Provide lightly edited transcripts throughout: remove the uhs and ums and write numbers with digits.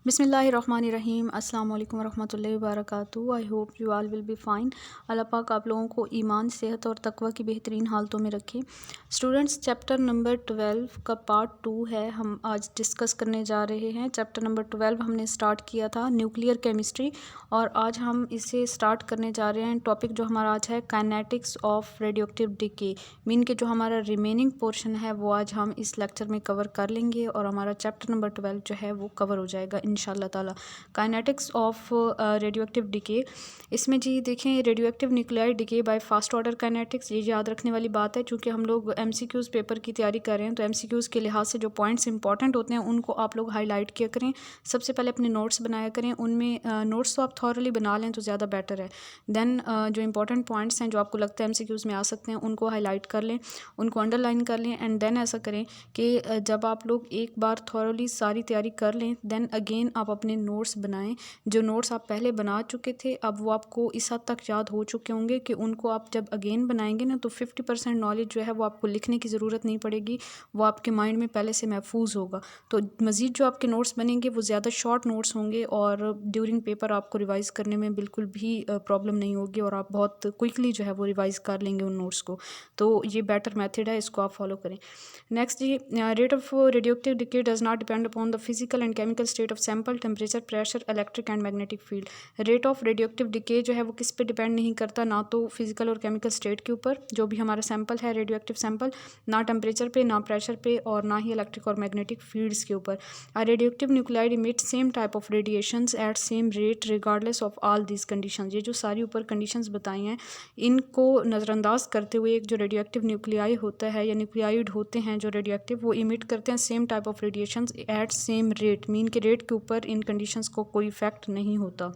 बिस्मिल्लाहिर्रहमानिर्रहीम अस्सलाम वालेकुम रहमतुल्लाहि व बरकातुहू। I hope you all will be fine. अल्लाह पाक आप लोगों को ईमान, सेहत और तकवा की बेहतरीन हालतों में रखे। स्टूडेंट्स, चैप्टर नंबर 12 का पार्ट 2 है, हम आज डिस्कस करने जा रहे हैं। चैप्टर नंबर 12 हमने स्टार्ट किया था न्यूक्लियर केमिस्ट्री, और आज हम इसे स्टार्ट करने जा रहे हैं। टॉपिक जो हमारा आज है kinetics of radioactive decay, mean के जो हमारा रिमेनिंग पोर्शन है वो आज हम इस लेक्चर में कवर कर लेंगे और हमारा चैप्टर नंबर 12 जो है वो कवर हो जाएगा इंशाल्लाह ताला। काइनेटिक्स ऑफ रेडियोएक्टिव डिके, इसमें जी देखें radioactive nuclei decay by first order kinetics, ये याद रखने वाली बात है। चूँकि हम लोग एमसीक्यूज़ पेपर की तैयारी कर रहे हैं तो एमसीक्यूज़ के लिहाज से जो पॉइंट्स इंपॉर्टेंट होते हैं उनको आप लोग हाईलाइट किया करें। सबसे पहले अपने नोट्स बनाया करें, उनमें नोट्स तो आप थॉरली बना लें तो ज़्यादा बेटर है। देन जो इंपॉर्टेंट पॉइंट्स हैं जो आपको लगता है एमसीक्यूज़ में आ सकते हैं उनको हाईलाइट कर लें, उनको अंडरलाइन कर लें। एंड देन ऐसा करें कि जब आप लोग एक बार थॉरली सारी तैयारी कर लें देन अगेन आप अपने नोट्स बनाएं। जो नोट्स आप पहले बना चुके थे अब वो आपको इस हद तक याद हो चुके होंगे कि उनको आप जब अगेन बनाएंगे ना तो 50% नॉलेज जो है वो आपको लिखने की ज़रूरत नहीं पड़ेगी, वो आपके माइंड में पहले से महफूज होगा। तो मज़ीद जो आपके नोट्स बनेंगे वो ज़्यादा शॉर्ट नोट्स होंगे और ड्यूरिंग पेपर आपको रिवाइज़ करने में बिल्कुल भी प्रॉब्लम नहीं होगी और आप बहुत क्विकली जो है वो रिवाइज़ कर लेंगे उन नोट्स को। तो ये बेटर मेथड है, इसको आप फॉलो करें। नेक्स्ट जी, rate of radioactive decay does not depend upon the physical and chemical state of sample, temperature, pressure, electric and magnetic field. Rate of radioactive decay जो है वो किस पे डिपेंड नहीं करता, ना तो फिजिकल और केमिकल स्टेट के ऊपर जो भी हमारा सैंपल है रेडियोएक्टिव सैंपल, ना टेम्परेचर पे, ना प्रेशर पे, और ना ही इलेक्ट्रिक और मैग्नेटिक फील्ड्स के ऊपर। Radioactive nuclide emit same type of radiations at same rate regardless of all these conditions. ये जो सारी ऊपर कंडीशंस बताई हैं इनको नज़रअंदाज करते हुए एक जो रेडियोएक्टिव न्यूक्लियाई होता है या न्यूक्लियाइड होते हैं जो रेडियोएक्टिव, वो इमिट करते हैं same type of radiations at same rate, mean के रेट के ऊपर इन कंडीशंस को कोई इफेक्ट नहीं होता।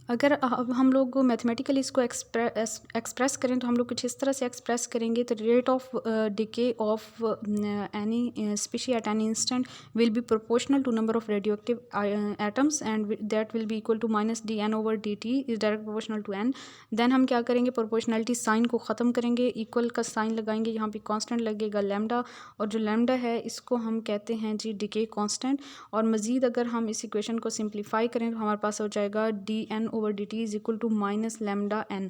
अगर अब हम लोग मैथमेटिकली इसको एक्सप्रेस करें तो हम लोग कुछ इस तरह से एक्सप्रेस करेंगे तो rate of decay of any species at any instant will be proportional to number of radioactive atoms and that will be equal to minus D N over D T is direct proportional to N. Then हम क्या करेंगे, proportionality sign को ख़त्म करेंगे, equal का sign लगाएंगे, यहाँ पे कांस्टेंट लगेगा लैम्डा, और जो लैम्डा है इसको हम कहते हैं जी डिके कांस्टेंट। और मज़ीद अगर हम इस इक्वेशन को सिंप्लीफाई करें तो हमारे पास हो जाएगा D N over D T is equal to minus lambda N.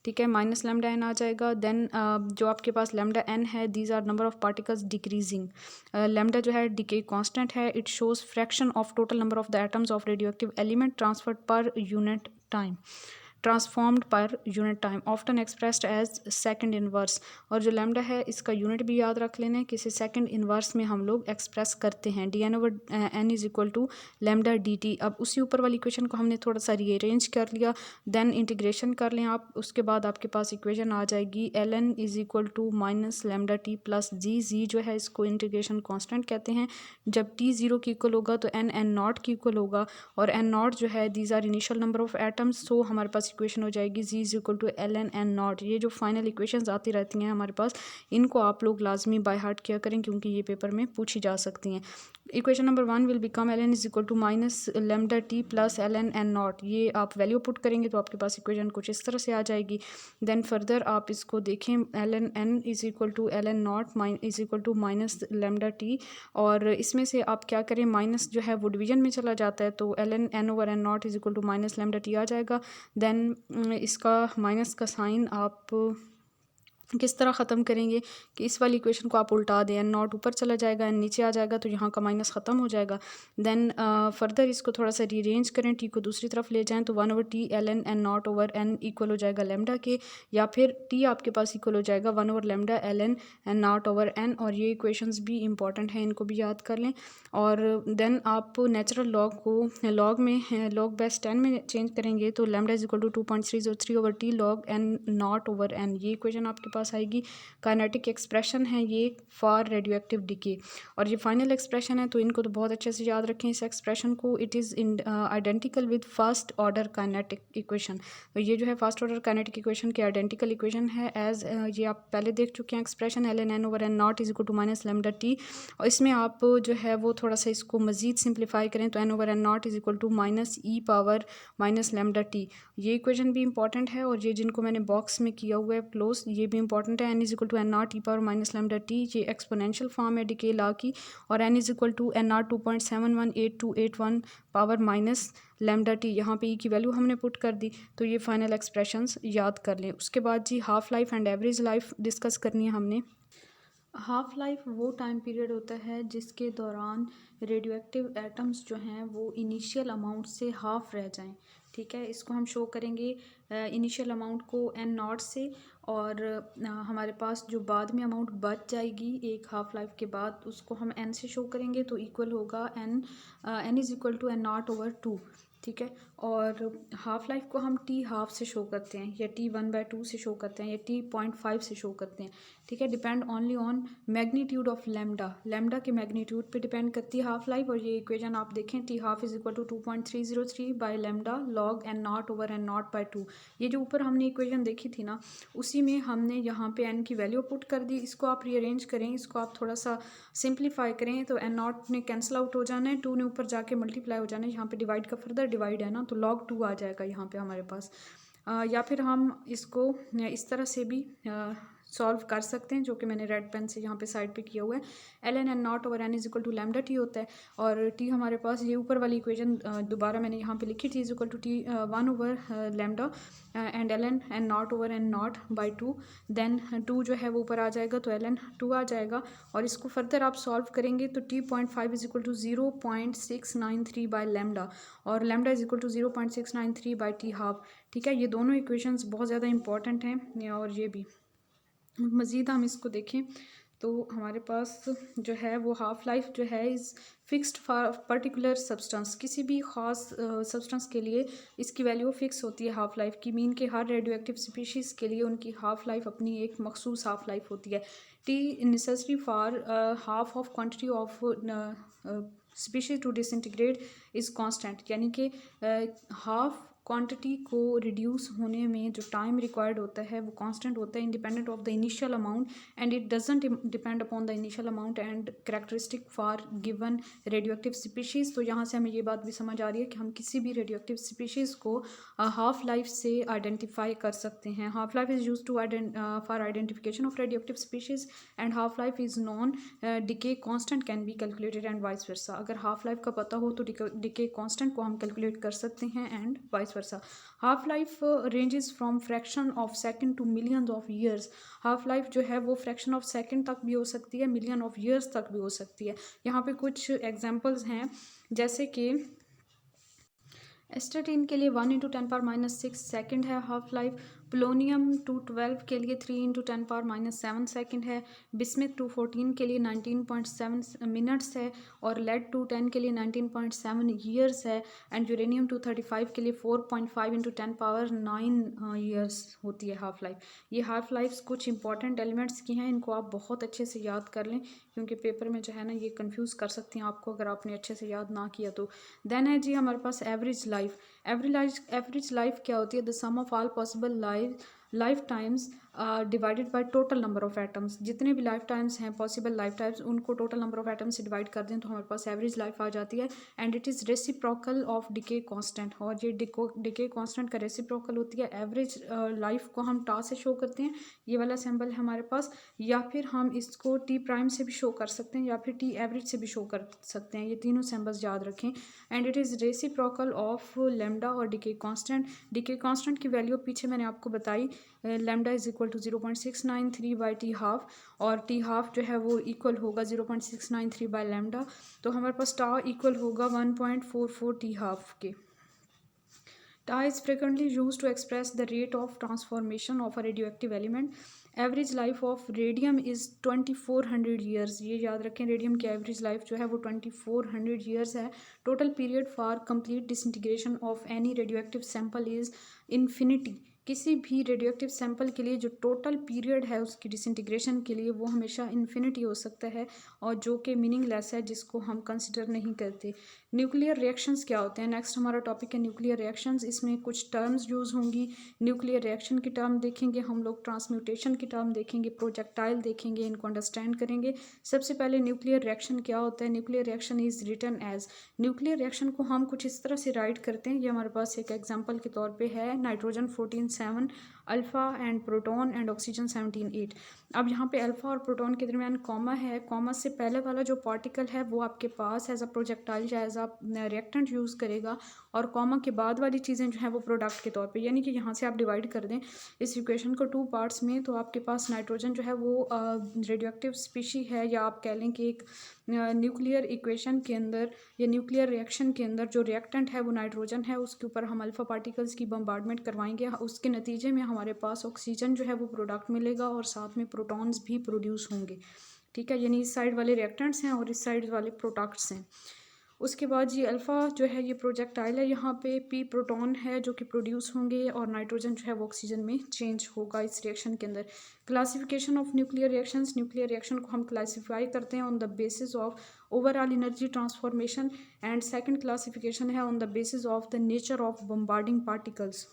ठीक है, माइनस लैम्डा एन आ जाएगा। देन जो आपके पास लैम्डा एन है these are number of particles decreasing. Lambda जो है डिके कांस्टेंट है, it shows fraction of total number of the atoms of radioactive element transferred per unit time, transformed per unit time, often expressed as second inverse. और जो lambda है इसका unit भी याद रख लेना है कि इसे सेकंड इनवर्स में हम लोग एक्सप्रेस करते हैं, D N over N is equal to lambda D T. अब उसी ऊपर वाली इक्वेशन को हमने थोड़ा सा रीअरेंज कर लिया, देन इंटीग्रेशन कर लें आप, उसके बाद आपके पास इक्वेशन आ जाएगी L N is equal to minus lambda T plus G. G जो है इसको इंटीग्रेशन कॉन्स्टेंट कहते हैं। जब टी ज़ीरो की इक्वल होगा तो एन एन नॉट की इक्वल होगा, और एन नॉट जो है these are initial number of atoms, so हमारे पास इक्वेशन हो जाएगी G is equal to L N N naught. ये जो फाइनल इक्वेशंस आती रहती हैं हमारे पास इनको आप लोग लाजमी बाय हार्ट किया करें क्योंकि ये पेपर में पूछी जा सकती हैं। Equation number 1 will become L N is equal to minus lambda T plus L N N naught. ये आप वैल्यू पुट करेंगे तो आपके पास इक्वेशन कुछ इस तरह से आ जाएगी। देन फर्दर आप इसको देखें, L N N is equal to L N naught is equal to minus lambda T, और इसमें से आप क्या करें, माइनस जो है वो डिवीजन में चला जाता है तो L N N over N naught is equal to minus lambda T आ जाएगा। देन इसका माइनस का साइन आप किस तरह ख़त्म करेंगे कि इस वाली इक्वेशन को आप उल्टा दें, एन नॉट ऊपर चला जाएगा, एन नीचे आ जाएगा तो यहाँ का माइनस ख़त्म हो जाएगा। देन फर्दर इसको थोड़ा सा रीअरेंज करें, टी को दूसरी तरफ ले जाएं तो 1 over T L N N naught over N equal हो जाएगा लेमडा के, या फिर टी आपके पास इक्वल हो जाएगा 1 over lambda L N N naught over N. और ये इक्वेशंस भी इंपॉर्टेंट हैं, इनको भी याद कर लें। और देन आप नेचुरल लॉग को लॉग में लॉग बेस 10 में चेंज करेंगे तो lambda is equal to 2.303 over T log N naught over N. ये इक्वेशन आपके पास आएगी। काइनेटिक एक्सप्रेशन है ये फॉर रेडियोएक्टिव डिके, और ये फाइनल एक्सप्रेशन है तो इनको तो बहुत अच्छे से याद रखें इस एक्सप्रेशन को। It is in identical with first order kinetic equation. तो ये जो है फर्स्ट ऑर्डर काइनेटिक इक्वेशन की आइडेंटिकल इक्वेशन है एज ये आप पहले देख चुके हैं expression L N N over N naught is equal to minus lambda T. और इसमें आप जो है वो थोड़ा सा इसको मजीद सिंप्लीफाई करें तो N over N naught is equal to minus E power minus lambda T. ये इक्वेशन भी इंपॉर्टेंट है, और ये जिनको मैंने बॉक्स में किया हुआ है क्लोज ये भी इंपॉर्टेंट है। n is equal to N naught T power minus lambda T, ये एक्सपोनेंशियल फॉर्म है डिके लॉ की, और n is equal to N naught 2.718281 power minus lambda T. यहाँ पे ई की वैल्यू हमने पुट कर दी, तो ये फाइनल एक्सप्रेशंस याद कर लें। उसके बाद जी half life and average life discuss करनी है हमने। हाफ लाइफ वो टाइम पीरियड होता है जिसके दौरान रेडियो एक्टिव एटम्स जो हैं वो इनिशियल अमाउंट से हाफ रह जाएं। ठीक है, इसको हम शो करेंगे इनिशियल अमाउंट को एन नॉट से, और हमारे पास जो बाद में अमाउंट बच जाएगी एक हाफ लाइफ के बाद उसको हम एन से शो करेंगे, तो इक्वल होगा N is equal to N naught over 2। ठीक है, और हाफ लाइफ को हम टी हाफ से शो करते हैं, या टी 1/2 से शो करते हैं, या टी 0.5 से शो करते हैं। ठीक है, depend only on magnitude of lambda के मैग्नीट्यूड पे डिपेंड करती है हाफ लाइफ। और ये इक्वेशन आप देखें, T half is equal to 2.303 by lambda log N naught over N naught by 2। ये जो ऊपर हमने इक्वेशन देखी थी ना, उसी में हमने यहाँ पे एन की वैल्यू पुट कर दी। इसको आप रीअरेंज करें, इसको आप थोड़ा सा सिंप्लीफाई करें, तो एन नॉट ने कैंसिल आउट हो जाना है, 2 ने ऊपर जाके मल्टीप्लाई हो जाना है। यहाँ पे डिवाइड का फर्दर डिवाइड है ना, तो log 2 आ जाएगा यहाँ पे हमारे पास। या फिर हम इसको इस तरह से भी सॉल्व कर सकते हैं, जो कि मैंने रेड पेन से यहाँ पे साइड पे किया हुआ है। L N N naught over N is equal to lambda T होता है, और टी हमारे पास ये ऊपर वाली इक्वेशन दोबारा मैंने यहाँ पे लिखी थी, is equal to T 1 over lambda and L N N naught over N naught by 2। Then 2 जो है वो ऊपर आ जाएगा, तो एल एन 2 आ जाएगा, और इसको फर्दर आप सॉल्व करेंगे तो T 0.5 is equal to 0.693 by lambda, और lambda is equal to 0.693 by T half. ठीक है, ये दोनों इक्वेशंस बहुत ज़्यादा इंपॉर्टेंट हैं। और ये भी मज़ीद हम इसको देखें तो हमारे पास जो है वो हाफ लाइफ जो है is fixed for particular substance. किसी भी ख़ास सब्सटेंस के लिए इसकी वैल्यू फिक्स होती है हाफ लाइफ की। मीन के हर रेडियो एक्टिव स्पीशीज़ के लिए उनकी हाफ लाइफ अपनी एक मखसूस हाफ लाइफ होती है। T necessary for half of quantity of species to disintegrate is constant, यानी कि हाफ क्वांटिटी को रिड्यूस होने में जो टाइम रिक्वायर्ड होता है वो कांस्टेंट होता है, independent of the initial amount, and it doesn't depend upon the initial amount and characteristic for given radio active species. तो यहाँ से हमें ये बात भी समझ आ रही है कि हम किसी भी रेडियो एक्टिव स्पीशीज़ को हाफ लाइफ से आइडेंटिफाई कर सकते हैं। Half life is use to for identification of radioactive species, and half life is known decay constant can be calculated and vice versa. अगर हाफ लाइफ का पता हो तो डिके कांस्टेंट को हम कैलकुलेट कर सकते हैं, and vice versa. Half life ranges from fraction of second to millions of years. Half life जो है वो फ्रैक्शन ऑफ सेकंड तक भी हो सकती है, मिलियन ऑफ ईयर्स तक भी हो सकती है। यहाँ पे कुछ एग्जांपल्स हैं, जैसे कि एस्टाटीन के लिए 1 × 10⁻⁶ सेकंड है हाफ लाइफ। पोलोनियम 212 के लिए 3 × 10⁻⁷ सेकंड है। बिस्मिथ 214 के लिए 19.7 मिनट्स है, और लेड 210 के लिए 19.7 ईयर्स है, एंड यूरेनियम 235 के लिए 4.5 × 10⁻9 ईयर्स होती है हाफ लाइफ। ये हाफ लाइफ कुछ इंपॉर्टेंट एलिमेंट्स की हैं, इनको आप बहुत अच्छे से याद कर लें, क्योंकि पेपर में जो है ना ये कंफ्यूज कर सकती हैं आपको अगर आपने अच्छे से याद ना किया तो। देन है जी हमारे पास एवरेज लाइफ। एवरेज लाइफ क्या होती है? The sum of all possible life times divided by total number of atoms. जितने भी लाइफ टाइम्स हैं पॉसिबल लाइफ टाइम्स, उनको टोटल नंबर ऑफ एटम्स से डिवाइड कर दें तो हमारे पास एवरेज लाइफ आ जाती है, and it is reciprocal of decay constant. और ये डिके कांस्टेंट का रेसिप्रोकल होती है। एवरेज लाइफ को हम टा से शो करते हैं, ये वाला सिंबल है हमारे पास, या फिर हम इसको टी प्राइम से भी शो कर सकते हैं, या फिर टी एवरेज से भी शो कर सकते हैं। ये तीनों सिंबल्स याद रखें। And it is reciprocal of lambda और डिके कांस्टेंट। डिके कांस्टेंट की वैल्यू पीछे मैंने आपको बताई, lambda is equal to 0.693 by T half, और टी हाफ जो है वो इक्वल होगा 0.693 बाई लैम्डा। तो हमारे पास टा इक्वल होगा 1.44 टी हाफ के। टा is frequently used to express the rate of transformation of a radioactive element. Average life of radium is 2400 years. ये याद रखें, रेडियम की एवरेज लाइफ जो है वो 2400 ईयर्स है। Total period for complete disintegration of any radioactive sample is infinity. किसी भी रेडियोएक्टिव सैंपल के लिए जो टोटल पीरियड है उसकी डिसइंटीग्रेशन के लिए वो हमेशा इन्फिनिटी हो सकता है, और जो कि मीनिंगलेस है, जिसको हम कंसिडर नहीं करते। न्यूक्लियर रिएक्शंस क्या होते हैं? नेक्स्ट हमारा टॉपिक है न्यूक्लियर रिएक्शंस। इसमें कुछ टर्म्स यूज़ होंगी। न्यूक्लियर रिएक्शन की टर्म देखेंगे हम लोग, ट्रांसम्यूटेशन की टर्म देखेंगे, प्रोजेक्टाइल देखेंगे, इनको अंडरस्टैंड करेंगे। सबसे पहले न्यूक्लियर रिएक्शन क्या होता है? Nuclear reaction is written as. Nuclear reaction को हम कुछ इस तरह से राइट करते हैं, ये हमारे पास एक एग्जांपल के तौर पे है nitrogen 14 7 alpha and proton and oxygen 17 8। अब यहाँ पे अल्फ़ा और प्रोटॉन के दरमियान कॉमा है, कॉमा से पहले वाला जो पार्टिकल है वो आपके पास एज अ प्रोजेक्टाइल या एज अ रिएक्टेंट यूज़ करेगा, और कॉमा के बाद वाली चीज़ें जो हैं वो प्रोडक्ट के तौर पे, यानी कि यहाँ से आप डिवाइड कर दें इस इक्वेशन को 2 पार्ट्स में, तो आपके पास नाइट्रोजन जो है वो रेडियोएक्टिव स्पीशी है, या आप कह लें कि एक न्यूक्लियर इक्वेशन के अंदर या न्यूक्लियर रिएक्शन के अंदर जो रिएक्टेंट है वो नाइट्रोजन है, उसके ऊपर हम अल्फ़ा पार्टिकल्स की बम्बार्डमेंट करवाएंगे, उसके नतीजे में हमारे पास ऑक्सीजन जो है वो प्रोडक्ट मिलेगा और साथ में प्रोटॉन्स भी प्रोड्यूस होंगे। ठीक है, यानी इस साइड वाले रिएक्टेंट्स हैं और इस साइड वाले प्रोडक्ट्स हैं। उसके बाद ये अल्फ़ा जो है ये प्रोजेक्टाइल है, यहाँ पे पी प्रोटॉन है जो कि प्रोड्यूस होंगे और नाइट्रोजन जो है वो ऑक्सीजन में चेंज होगा इस रिएक्शन के अंदर। Classification of nuclear reactions, nuclear reaction को हम क्लासीफाई करते हैं on the basis of overall energy transformation, and second classification है on the basis of the nature of bombarding particles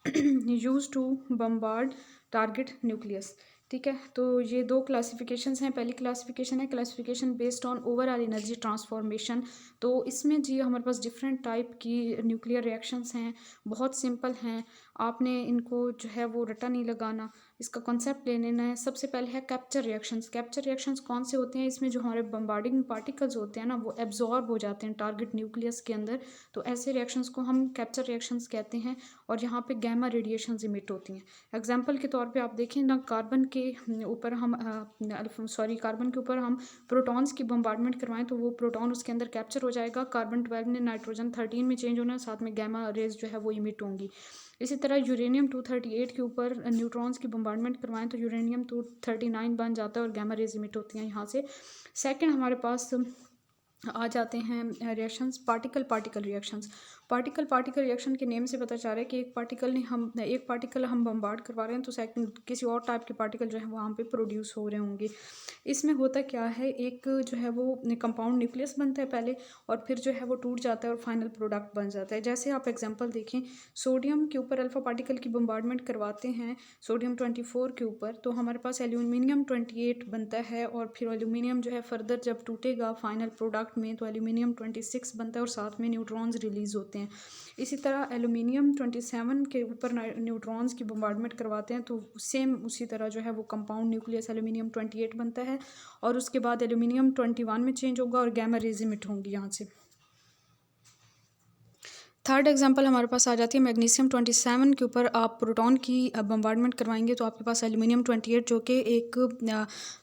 use to bombard target nucleus. ठीक है, तो ये दो क्लासिफिकेशंस हैं। पहली क्लासिफिकेशन है classification based on overall energy transformation. तो इसमें जी हमारे पास डिफरेंट टाइप की न्यूक्लियर रिएक्शंस हैं, बहुत सिंपल हैं, आपने इनको जो है वो रटा नहीं लगाना, इसका कॉन्सेप्ट ले लेना है। सबसे पहले है कैप्चर रिएक्शंस। कैप्चर रिएक्शंस कौन से होते हैं? इसमें जो हमारे बम्बार्डिंग पार्टिकल्स होते हैं ना वो एब्जॉर्ब हो जाते हैं टारगेट न्यूक्लियस के अंदर, तो ऐसे रिएक्शंस को हम कैप्चर रिएक्शंस कहते हैं, और यहाँ पे गैमा रेडिएशंस इमिट होती हैं। एग्जांपल के तौर पे आप देखें ना, कार्बन के ऊपर हम कार्बन के ऊपर हम प्रोटॉन्स की बम्बार्डमेंट करवाएं तो वो प्रोटॉन उसके अंदर कैप्चर हो जाएगा, कार्बन 12 ने नाइट्रोजन 13 में चेंज होना है, साथ में गैमा रेज जो है वो इमिट होंगी। इसी तरह यूरेनियम 238 के ऊपर न्यूट्रॉन्स की बम्बार्डमेंट करवाएं तो यूरेनियम 239 बन जाता है और गैमा रेज इमिट होती हैं यहाँ से। सेकंड हमारे पास आ जाते हैं reactions particle particle reactions. Particle particle reaction के नेम से पता चल रहा है कि एक पार्टिकल हम बम्बार्ड करवा रहे हैं तो सेकंड किसी और टाइप के पार्टिकल जो है वहाँ पे प्रोड्यूस हो रहे होंगे। इसमें होता क्या है, एक जो है वो कंपाउंड न्यूक्लियस बनता है पहले, और फिर जो है वो टूट जाता है और फाइनल प्रोडक्ट बन जाता है। जैसे आप एग्जाम्पल देखें, सोडियम के ऊपर अल्फ़ा पार्टिकल की बम्बार्डमेंट करवाते हैं सोडियम 24 के ऊपर, तो हमारे पास एल्यूमिनियम 28 बनता है, और फिर एल्यूमिनियम जो है फर्दर जब टूटेगा फाइनल प्रोडक्ट में तो एल्यूमिनियम 26 बनता है और साथ में न्यूट्रॉन्स रिलीज होते हैं। इसी तरह एल्यूमिनियम 27 के ऊपर न्यूट्रॉन्स की बम्बार्डमेंट करवाते हैं तो सेम उसी तरह जो है वो कंपाउंड न्यूक्लियस एल्यूमिनियम 28 बनता है, और उसके बाद एल्यूमिनियम 21 में चेंज होगा और गैमा रेज इमिट होंगी यहाँ से। थर्ड एग्जांपल हमारे पास आ जाती है मैग्नीशियम 27 के ऊपर आप प्रोटॉन की बम्बार्डमेंट करवाएंगे तो आपके पास एल्यूमिनियम 28 जो कि एक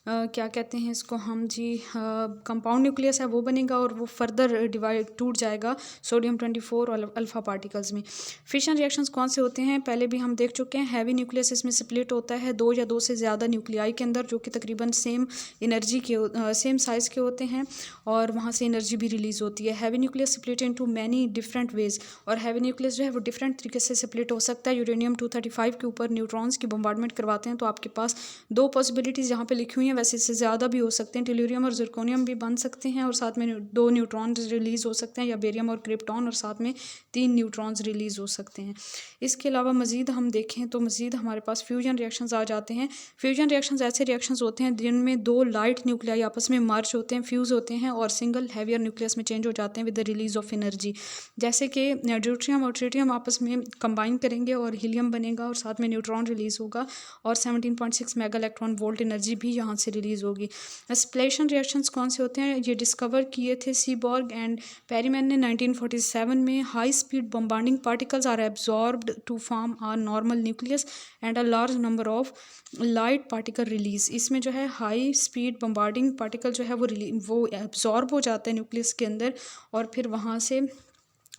क्या कहते हैं इसको हम जी कंपाउंड न्यूक्लियस है वो बनेगा, और वो फर्दर डिवाइड टूट जाएगा सोडियम 24 और अल्फ़ा पार्टिकल्स में। फिशन रिएक्शंस कौन से होते हैं पहले भी हम देख चुके हैं। हैवी न्यूक्लियस इसमें स्प्लिट होता है 2 या 2 से ज़्यादा न्यूक्लियाई के अंदर जो कि तकरीबन सेम एनर्जी के सेम साइज़ के होते हैं, और वहाँ से एनर्जी भी रिलीज़ होती है। Heavy nucleus split into many different ways, और हैवी न्यूक्लियस जो है वो डिफरेंट तरीके से स्प्लिट हो सकता है। यूरेनियम 235 के ऊपर न्यूट्रॉन्स की बम्बार्डमेंट करवाते हैं तो आपके पास 2 पॉसिबिलिटीज़ यहाँ पे लिखी हुई हैं, वैसे इससे ज़्यादा भी हो सकते हैं। टेल्यूरियम और जिरकोनियम भी बन सकते हैं और साथ में 2 न्यूट्रॉन्स रिलीज़ हो सकते हैं, या बेरियम और क्रिप्टॉन और साथ में 3 न्यूट्रॉन्स रिलीज़ हो सकते हैं। इसके अलावा मज़ीद हम देखें तो मज़ीद हमारे पास फ्यूजन रिएक्शंस आ जाते हैं। फ्यूजन रिएक्शंस ऐसे रिएक्शंस होते हैं जिनमें 2 लाइट न्यूक्लियाई आपस में मर्ज होते हैं, फ्यूज़ होते हैं और सिंगल हैवियर न्यूक्लियस में चेंज हो जाते हैं with the release of energy. जैसे कि ड्यूट्रियम और ट्रिटियम आपस में कंबाइन करेंगे और हीलियम बनेगा और साथ में न्यूट्रॉन रिलीज़ होगा, और 17.6 मेगा इलेक्ट्रॉन वोल्ट एनर्जी भी यहाँ से रिलीज़ होगी। स्प्लेशन रिएक्शंस कौन से होते हैं? ये डिस्कवर किए थे सीबॉर्ग एंड पेरीमैन ने 1947 में। High speed bombarding particles are absorbed to form a normal nucleus and a large number of light particle release. इसमें जो है हाई स्पीड बम्बार्डिंग पार्टिकल जो है वो एब्जॉर्ब हो जाते हैं न्यूक्लियस के अंदर, और फिर वहाँ से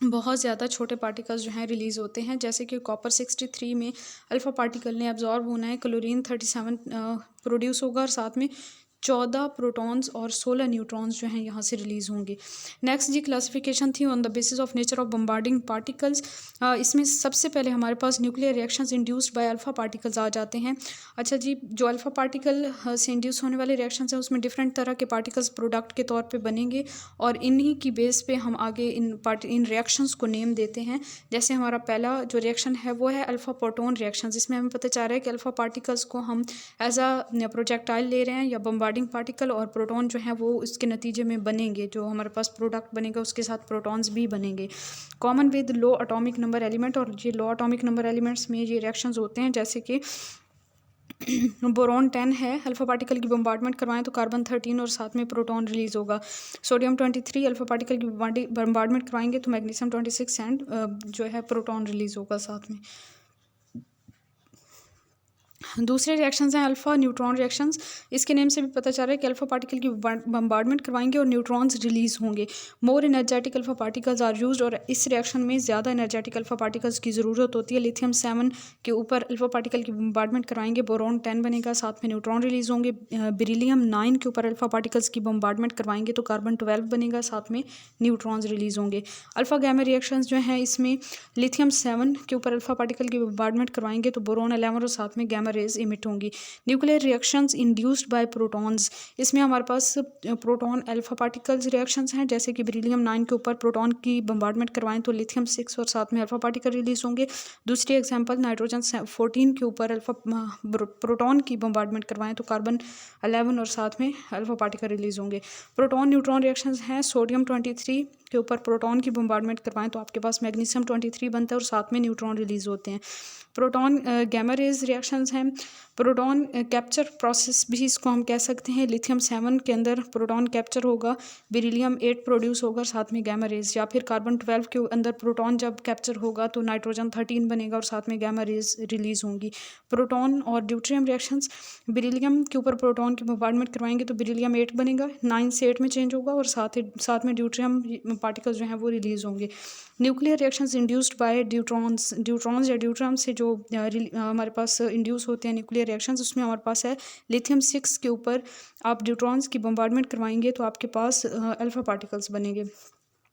बहुत ज़्यादा छोटे पार्टिकल्स जो हैं रिलीज़ होते हैं। जैसे कि कॉपर 63 में अल्फ़ा पार्टिकल ने एब्जॉर्ब होना है, क्लोरीन 37 प्रोड्यूस होगा और साथ में 14 प्रोटॉन्स और 16 न्यूट्रॉन्स जो हैं यहाँ से रिलीज़ होंगे। नेक्स्ट जी क्लासिफिकेशन थी on the basis of nature of bombarding particles. इसमें सबसे पहले हमारे पास nuclear reactions induced by alpha particles आ जाते हैं। अच्छा जी, जो अल्फ़ा पार्टिकल से इंड्यूस होने वाले रिएक्शंस हैं उसमें डिफरेंट तरह के पार्टिकल्स प्रोडक्ट के तौर पे बनेंगे, और इन्हीं की बेस पे हम आगे इन रिएक्शंस को नेम देते हैं। जैसे हमारा पहला जो रिएक्शन है वो है अल्फ़ा प्रोटॉन रिएक्शंस। इसमें हमें पता चल रहा है कि अल्फ़ा पार्टिकल्स को हम एज अ प्रोजेक्टाइल ले रहे हैं या बम्बार्ड बम्बार्डिंग पार्टिकल और प्रोटॉन जो है वो इसके नतीजे में बनेंगे, जो हमारे पास प्रोडक्ट बनेगा उसके साथ प्रोटॉन्स भी बनेंगे। Common with low atomic number element, और ये लो एटॉमिक नंबर एलिमेंट्स में ये रिएक्शंस होते हैं, जैसे कि बोरॉन 10 है, अल्फा पार्टिकल की बम्बार्डमेंट करवाएं तो कार्बन 13 और साथ में प्रोटॉन रिलीज़ होगा। सोडियम 23 अल्फा पार्टिकल की बम्बार्डमेंट करवाएंगे तो मैग्नीशियम 26 एंड जो है प्रोटॉन रिलीज़ होगा साथ में। दूसरे रिएक्शंस हैं अल्फा न्यूट्रॉन रिएक्शंस। इसके नेम से भी पता चल रहा है कि अल्फा पार्टिकल की बम्बार्डमेंट करवाएंगे और न्यूट्रॉन्स रिलीज़ होंगे। More energetic alpha particles are used, और इस रिएक्शन में ज़्यादा एनर्जेटिक अल्फा पार्टिकल्स की ज़रूरत होती है। लिथियम 7 के ऊपर अल्फा पार्टिकल की बम्बार्डमेंट कराएंगे, बोरॉन 10 बनेगा, साथ में न्यूट्रॉन रिलीज़ होंगे। बेरिलियम 9 के ऊपर अल्फा पार्टिकल्स की बम्बार्डमेंट करवाएंगे तो कार्बन 12 बनेगा, साथ में न्यूट्रॉन्स रिलीज़ होंगे। अल्फा गैमा रिएक्शंस जो हैं इसमें लिथियम 7 के ऊपर अल्फा पार्टिकल की बम्बार्डमेंट करवाएंगे तो बोरॉन 11 और साथ में गैमा रेज इमिट होंगी। Nuclear reactions induced bye protons, इसमें हमारे पास प्रोटॉन अल्फा पार्टिकल्स रिएक्शंस हैं, जैसे कि बेरिलियम 9 के ऊपर प्रोटॉन की बम्बार्डमेंट करवाएं तो लिथियम 6 और साथ में अल्फा पार्टिकल रिलीज होंगे। दूसरी एग्जांपल नाइट्रोजन 14 के ऊपर अल्फा प्रोटॉन की बम्बार्डमेंट करवाएं तो कार्बन 11 और साथ में अल्फा पार्टिकल रिलीज होंगे। प्रोटॉन न्यूट्रॉन रिएक्शंस हैं, सोडियम 23 के ऊपर प्रोटॉन की बम्बार्डमेंट करवाएं तो आपके पास मैग्नीशियम 23 बनता है और साथ में न्यूट्रॉन रिलीज होते हैं। प्रोटॉन गैमा रेज रिएक्शंस हैं, प्रोटॉन कैप्चर प्रोसेस भी इसको हम कह सकते हैं। लिथियम 7 के अंदर प्रोटॉन कैप्चर होगा, बेरिलियम 8 प्रोड्यूस होगा, साथ में गैमा रेज, या फिर कार्बन 12 के अंदर प्रोटॉन जब कैप्चर होगा तो नाइट्रोजन 13 बनेगा और साथ में गैमा रेज रिलीज होंगी। प्रोटॉन और ड्यूट्रियम रिएक्शंस, बेरिलियम के ऊपर प्रोटॉन की बम्बार्डमेंट करवाएंगे तो बेरिलियम 8 बनेगा, 9 से 8 में चेंज होगा और साथ में ड्यूट्रियम पार्टिकल्स जो हैं वो रिलीज होंगे। न्यूक्लियर रिएक्शंस इंड्यूस्ड बाय ड्यूट्रॉन्स या ड्यूट्रम से जो हमारे पास इंड्यूस होते हैं न्यूक्लियर रिएक्शंस, उसमें हमारे पास है लिथियम 6 के ऊपर आप ड्यूट्रॉन्स की बम्बार्डमेंट करवाएंगे तो आपके पास अल्फा पार्टिकल्स बनेंगे।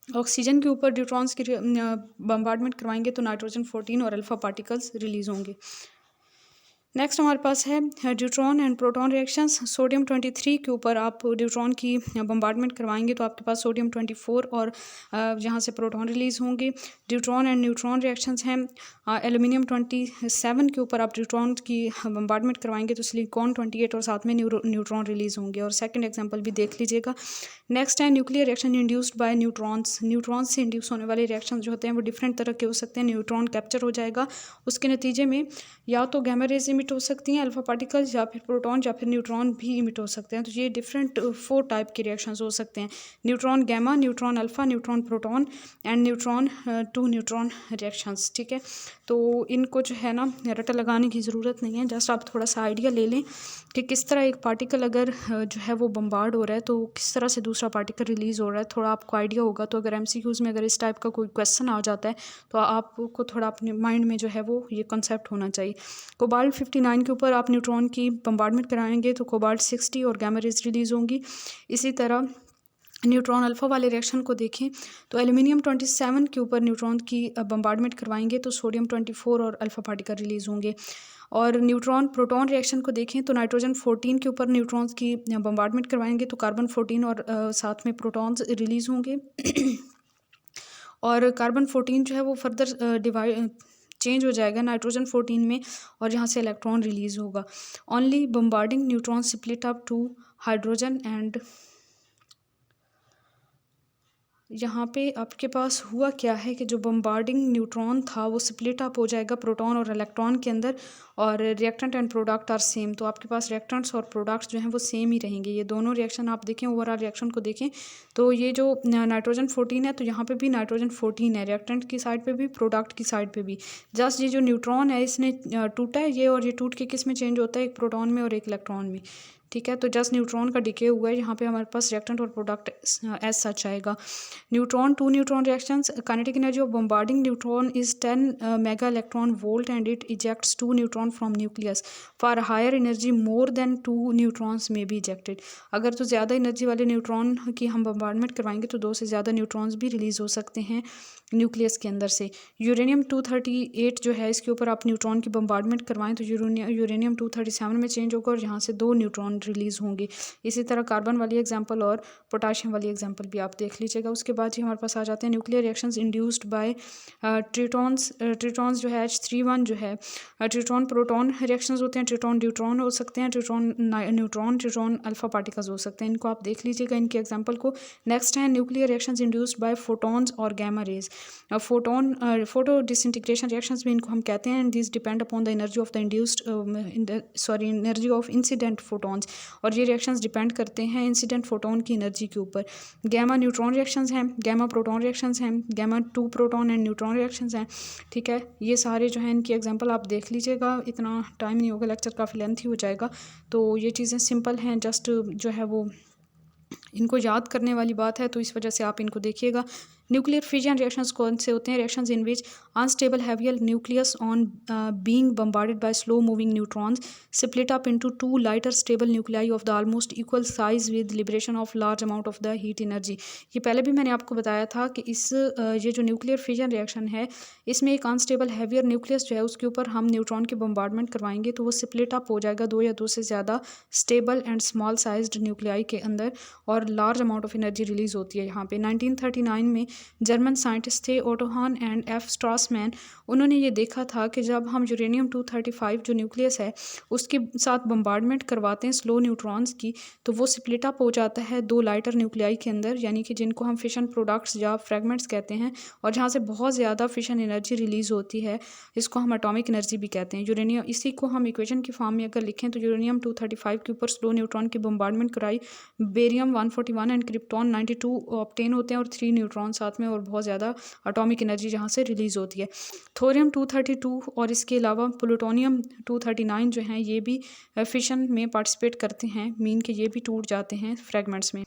ऑक्सीजन के ऊपर ड्यूट्रॉन्स की बम्बार्डमेंट करवाएंगे तो नाइट्रोजन 14 और अल्फा पार्टिकल्स रिलीज होंगे। नेक्स्ट हमारे पास है deuteron and proton reactions. Sodium 23 के ऊपर आप ड्यूट्रॉन की बम्बार्डमेंट करवाएंगे तो आपके पास सोडियम 24 और यहाँ से प्रोटॉन रिलीज़ होंगे। ड्यूट्रॉन एंड न्यूट्रॉन रिएक्शंस हैं, एल्यूमिनियम 27 के ऊपर आप ड्यूट्रॉन की बम्बार्डमेंट करवाएंगे तो सिलिकॉन 28 और साथ में न्यूट्रॉन रिलीज़ होंगे। और सेकंड एग्जांपल भी देख लीजिएगा। नेक्स्ट है nuclear reaction induced by neutrons. Neutrons से इंड्यूस होने वाले रिएक्शन जो होते हैं वो डिफरेंट तरह के हो सकते हैं। न्यूट्रॉन कैप्चर हो जाएगा, उसके नतीजे में या तो गैमा रेज इमिट हो सकती हैं अल्फा पार्टिकल्स, या फिर प्रोटॉन या फिर न्यूट्रॉन भी इमिट हो सकते हैं। तो ये डिफरेंट 4 टाइप के रिएक्शंस हो सकते हैं, neutron gamma, neutron alpha, neutron proton and neutron two neutron reactions. ठीक है, तो इनको जो है ना रटा लगाने की ज़रूरत नहीं है, जस्ट आप थोड़ा सा आइडिया ले लें कि किस तरह एक पार्टिकल अगर जो है वो बम्बार्ड हो रहा है तो किस तरह से दूसरा पार्टिकल रिलीज़ हो रहा है, थोड़ा आपको आइडिया होगा। तो अगर MCQs में अगर इस टाइप का कोई क्वेश्चन आ जाता है तो आपको थोड़ा अपने माइंड में जो है वो ये कॉन्सेप्ट होना चाहिए। कोबाल्ट 59 के ऊपर आप न्यूट्रॉन की बम्बार्डमेंट कराएंगे तो कोबाल्ट 60 और गैमा रेज रिलीज़ होंगी। इसी तरह न्यूट्रॉन अल्फा वाले रिएक्शन को देखें तो एल्यूमिनियम 27 के ऊपर न्यूट्रॉन की बम्बार्डमेंट करवाएंगे तो सोडियम 24 और अल्फा पार्टिकल रिलीज़ होंगे। और न्यूट्रॉन प्रोटॉन रिएक्शन को देखें तो नाइट्रोजन 14 के ऊपर न्यूट्रॉन्स की बम्बार्डमेंट करवाएंगे तो कार्बन 14 और साथ में प्रोटॉन्स रिलीज़ होंगे। और कार्बन 14 जो है वो फर्दर डिवाइड चेंज हो जाएगा नाइट्रोजन 14 में और यहाँ से इलेक्ट्रॉन रिलीज़ होगा। Only bombarding neutron split up to hydrogen and यहाँ पे आपके पास हुआ क्या है कि जो बम्बार्डिंग न्यूट्रॉन था वो स्प्लिट अप हो जाएगा प्रोटॉन और इलेक्ट्रॉन के अंदर, और reactant and product are same. तो आपके पास रिएक्टेंट्स और प्रोडक्ट्स जो हैं वो सेम ही रहेंगे। ये दोनों रिएक्शन आप देखें, ओवरऑल रिएक्शन को देखें तो ये जो नाइट्रोजन 14 है तो यहाँ पे भी नाइट्रोजन 14 है, रिएक्टेंट की साइड पे भी, प्रोडक्ट की साइड पे भी। जस्ट ये जो न्यूट्रॉन है इसने टूटा है ये, और ये टूट के किस में चेंज होता है, एक प्रोटॉन में और एक इलेक्ट्रॉन में। ठीक है, तो जस्ट न्यूट्रॉन का डिके हुआ है, यहाँ पे हमारे पास रिएक्टेंट और प्रोडक्ट एज सच आएगा। Neutron two neutron reactions, kinetic energy of bombarding neutron is 10 mega electron volt and it ejects 2 neutron from nucleus. For higher energy more than 2 neutrons may be ejected. अगर तो ज़्यादा energy वाले neutron की हम bombardment करवाएंगे तो 2 से ज़्यादा न्यूट्रॉन्स भी रिलीज़ हो सकते हैं न्यूक्लियस के अंदर से। यूरेनियम 238 जो है इसके ऊपर आप न्यूट्रॉन की बम्बार्डमेंट करवाएं तो यूरेनियम 237 में चेंज होगा और यहाँ से 2 न्यूट्रॉन न्यूट्रॉन रिलीज़ होंगे। इसी तरह कार्बन वाली एग्जांपल और पोटाशियम वाली एग्जांपल भी आप देख लीजिएगा। उसके बाद ही हमारे पास आ जाते हैं न्यूक्लियर रिएक्शंस इंड्यूस्ड बाय ट्रिटॉन्स जो है H31 जो है ट्रिटॉन प्रोटॉन रिएक्शंस होते हैं, ट्रिटॉन न्यूट्रॉन हो सकते हैं, ट्रिटॉन न्यूट्रॉन, ट्रिटॉन अल्फा पार्टिकल्स हो सकते हैं। इनको आप देख लीजिएगा इनके एग्जांपल को। नेक्स्ट है nuclear reactions induced by photons और gamma rays. Photo disintegration reactions भी इनको हम कहते हैं। This depend upon the energy of the energy of incident photons, और ये रिएक्शंस डिपेंड करते हैं इंसिडेंट फोटोन की एनर्जी के ऊपर। गैमा न्यूट्रॉन रिएक्शंस हैं, गैमा प्रोटॉन रिएक्शंस हैं, gamma 2 proton and neutron reactions हैं। ठीक है, ये सारे जो हैं इनकी एग्जांपल आप देख लीजिएगा। इतना टाइम नहीं होगा, लेक्चर काफ़ी लेंथी हो जाएगा। तो ये चीज़ें सिंपल हैं, जस्ट जो है वो इनको याद करने वाली बात है, तो इस वजह से आप इनको देखिएगा। न्यूक्लियर फिजन रिएक्शंस कौन से होते हैं? Reactions in which unstable heavier nucleus on being bombarded by slow moving neutrons split up into 2 lighter stable nuclei of the almost equal size with liberation of large amount of the heat energy. ये पहले भी मैंने आपको बताया था कि ये जो न्यूक्लियर फिजन रिएक्शन है, इसमें एक अनस्टेबल हैवियर न्यूक्लियस जो है उसके ऊपर हम न्यूट्रॉन की बम्बार्डमेंट करवाएंगे तो वो स्प्लिट अप हो जाएगा 2 या 2 से ज़्यादा stable and small sized nuclei के अंदर, और large amount of energy release होती है यहाँ पे। 1939 में जर्मन साइंटिस्ट थे ओटो हान एंड एफ स्ट्रासमैन, उन्होंने ये देखा था कि जब हम यूरेनियम 235 जो न्यूक्लियस है उसके साथ बम्बार्डमेंट करवाते हैं स्लो न्यूट्रॉन्स की, तो वो स्प्लिट अप हो जाता है 2 लाइटर न्यूक्लियाई के अंदर, यानी कि जिनको हम फिशन प्रोडक्ट्स या फ्रेगमेंट्स कहते हैं, और जहाँ से बहुत ज़्यादा फिशन एनर्जी रिलीज़ होती है, इसको हम एटॉमिक एनर्जी भी कहते हैं। यूरेनियम, इसी को हम इक्वेशन की फॉर्म में अगर लिखें तो यूरेनियम 235 के ऊपर स्लो न्यूट्रॉन की बम्बार्डमेंट कराई, बेरियम 141 एंड क्रिप्टॉन 92 ऑब्टेन होते हैं और 3 न्यूट्रॉन साथ में, और बहुत ज़्यादा एटॉमिक एनर्जी जहाँ से रिलीज़ होती है। थोरियम 232 और इसके अलावा प्लूटोनियम 239 जो हैं ये भी फिशन में पार्टिसिपेट करते हैं, मीन के ये भी टूट जाते हैं फ्रेगमेंट्स में।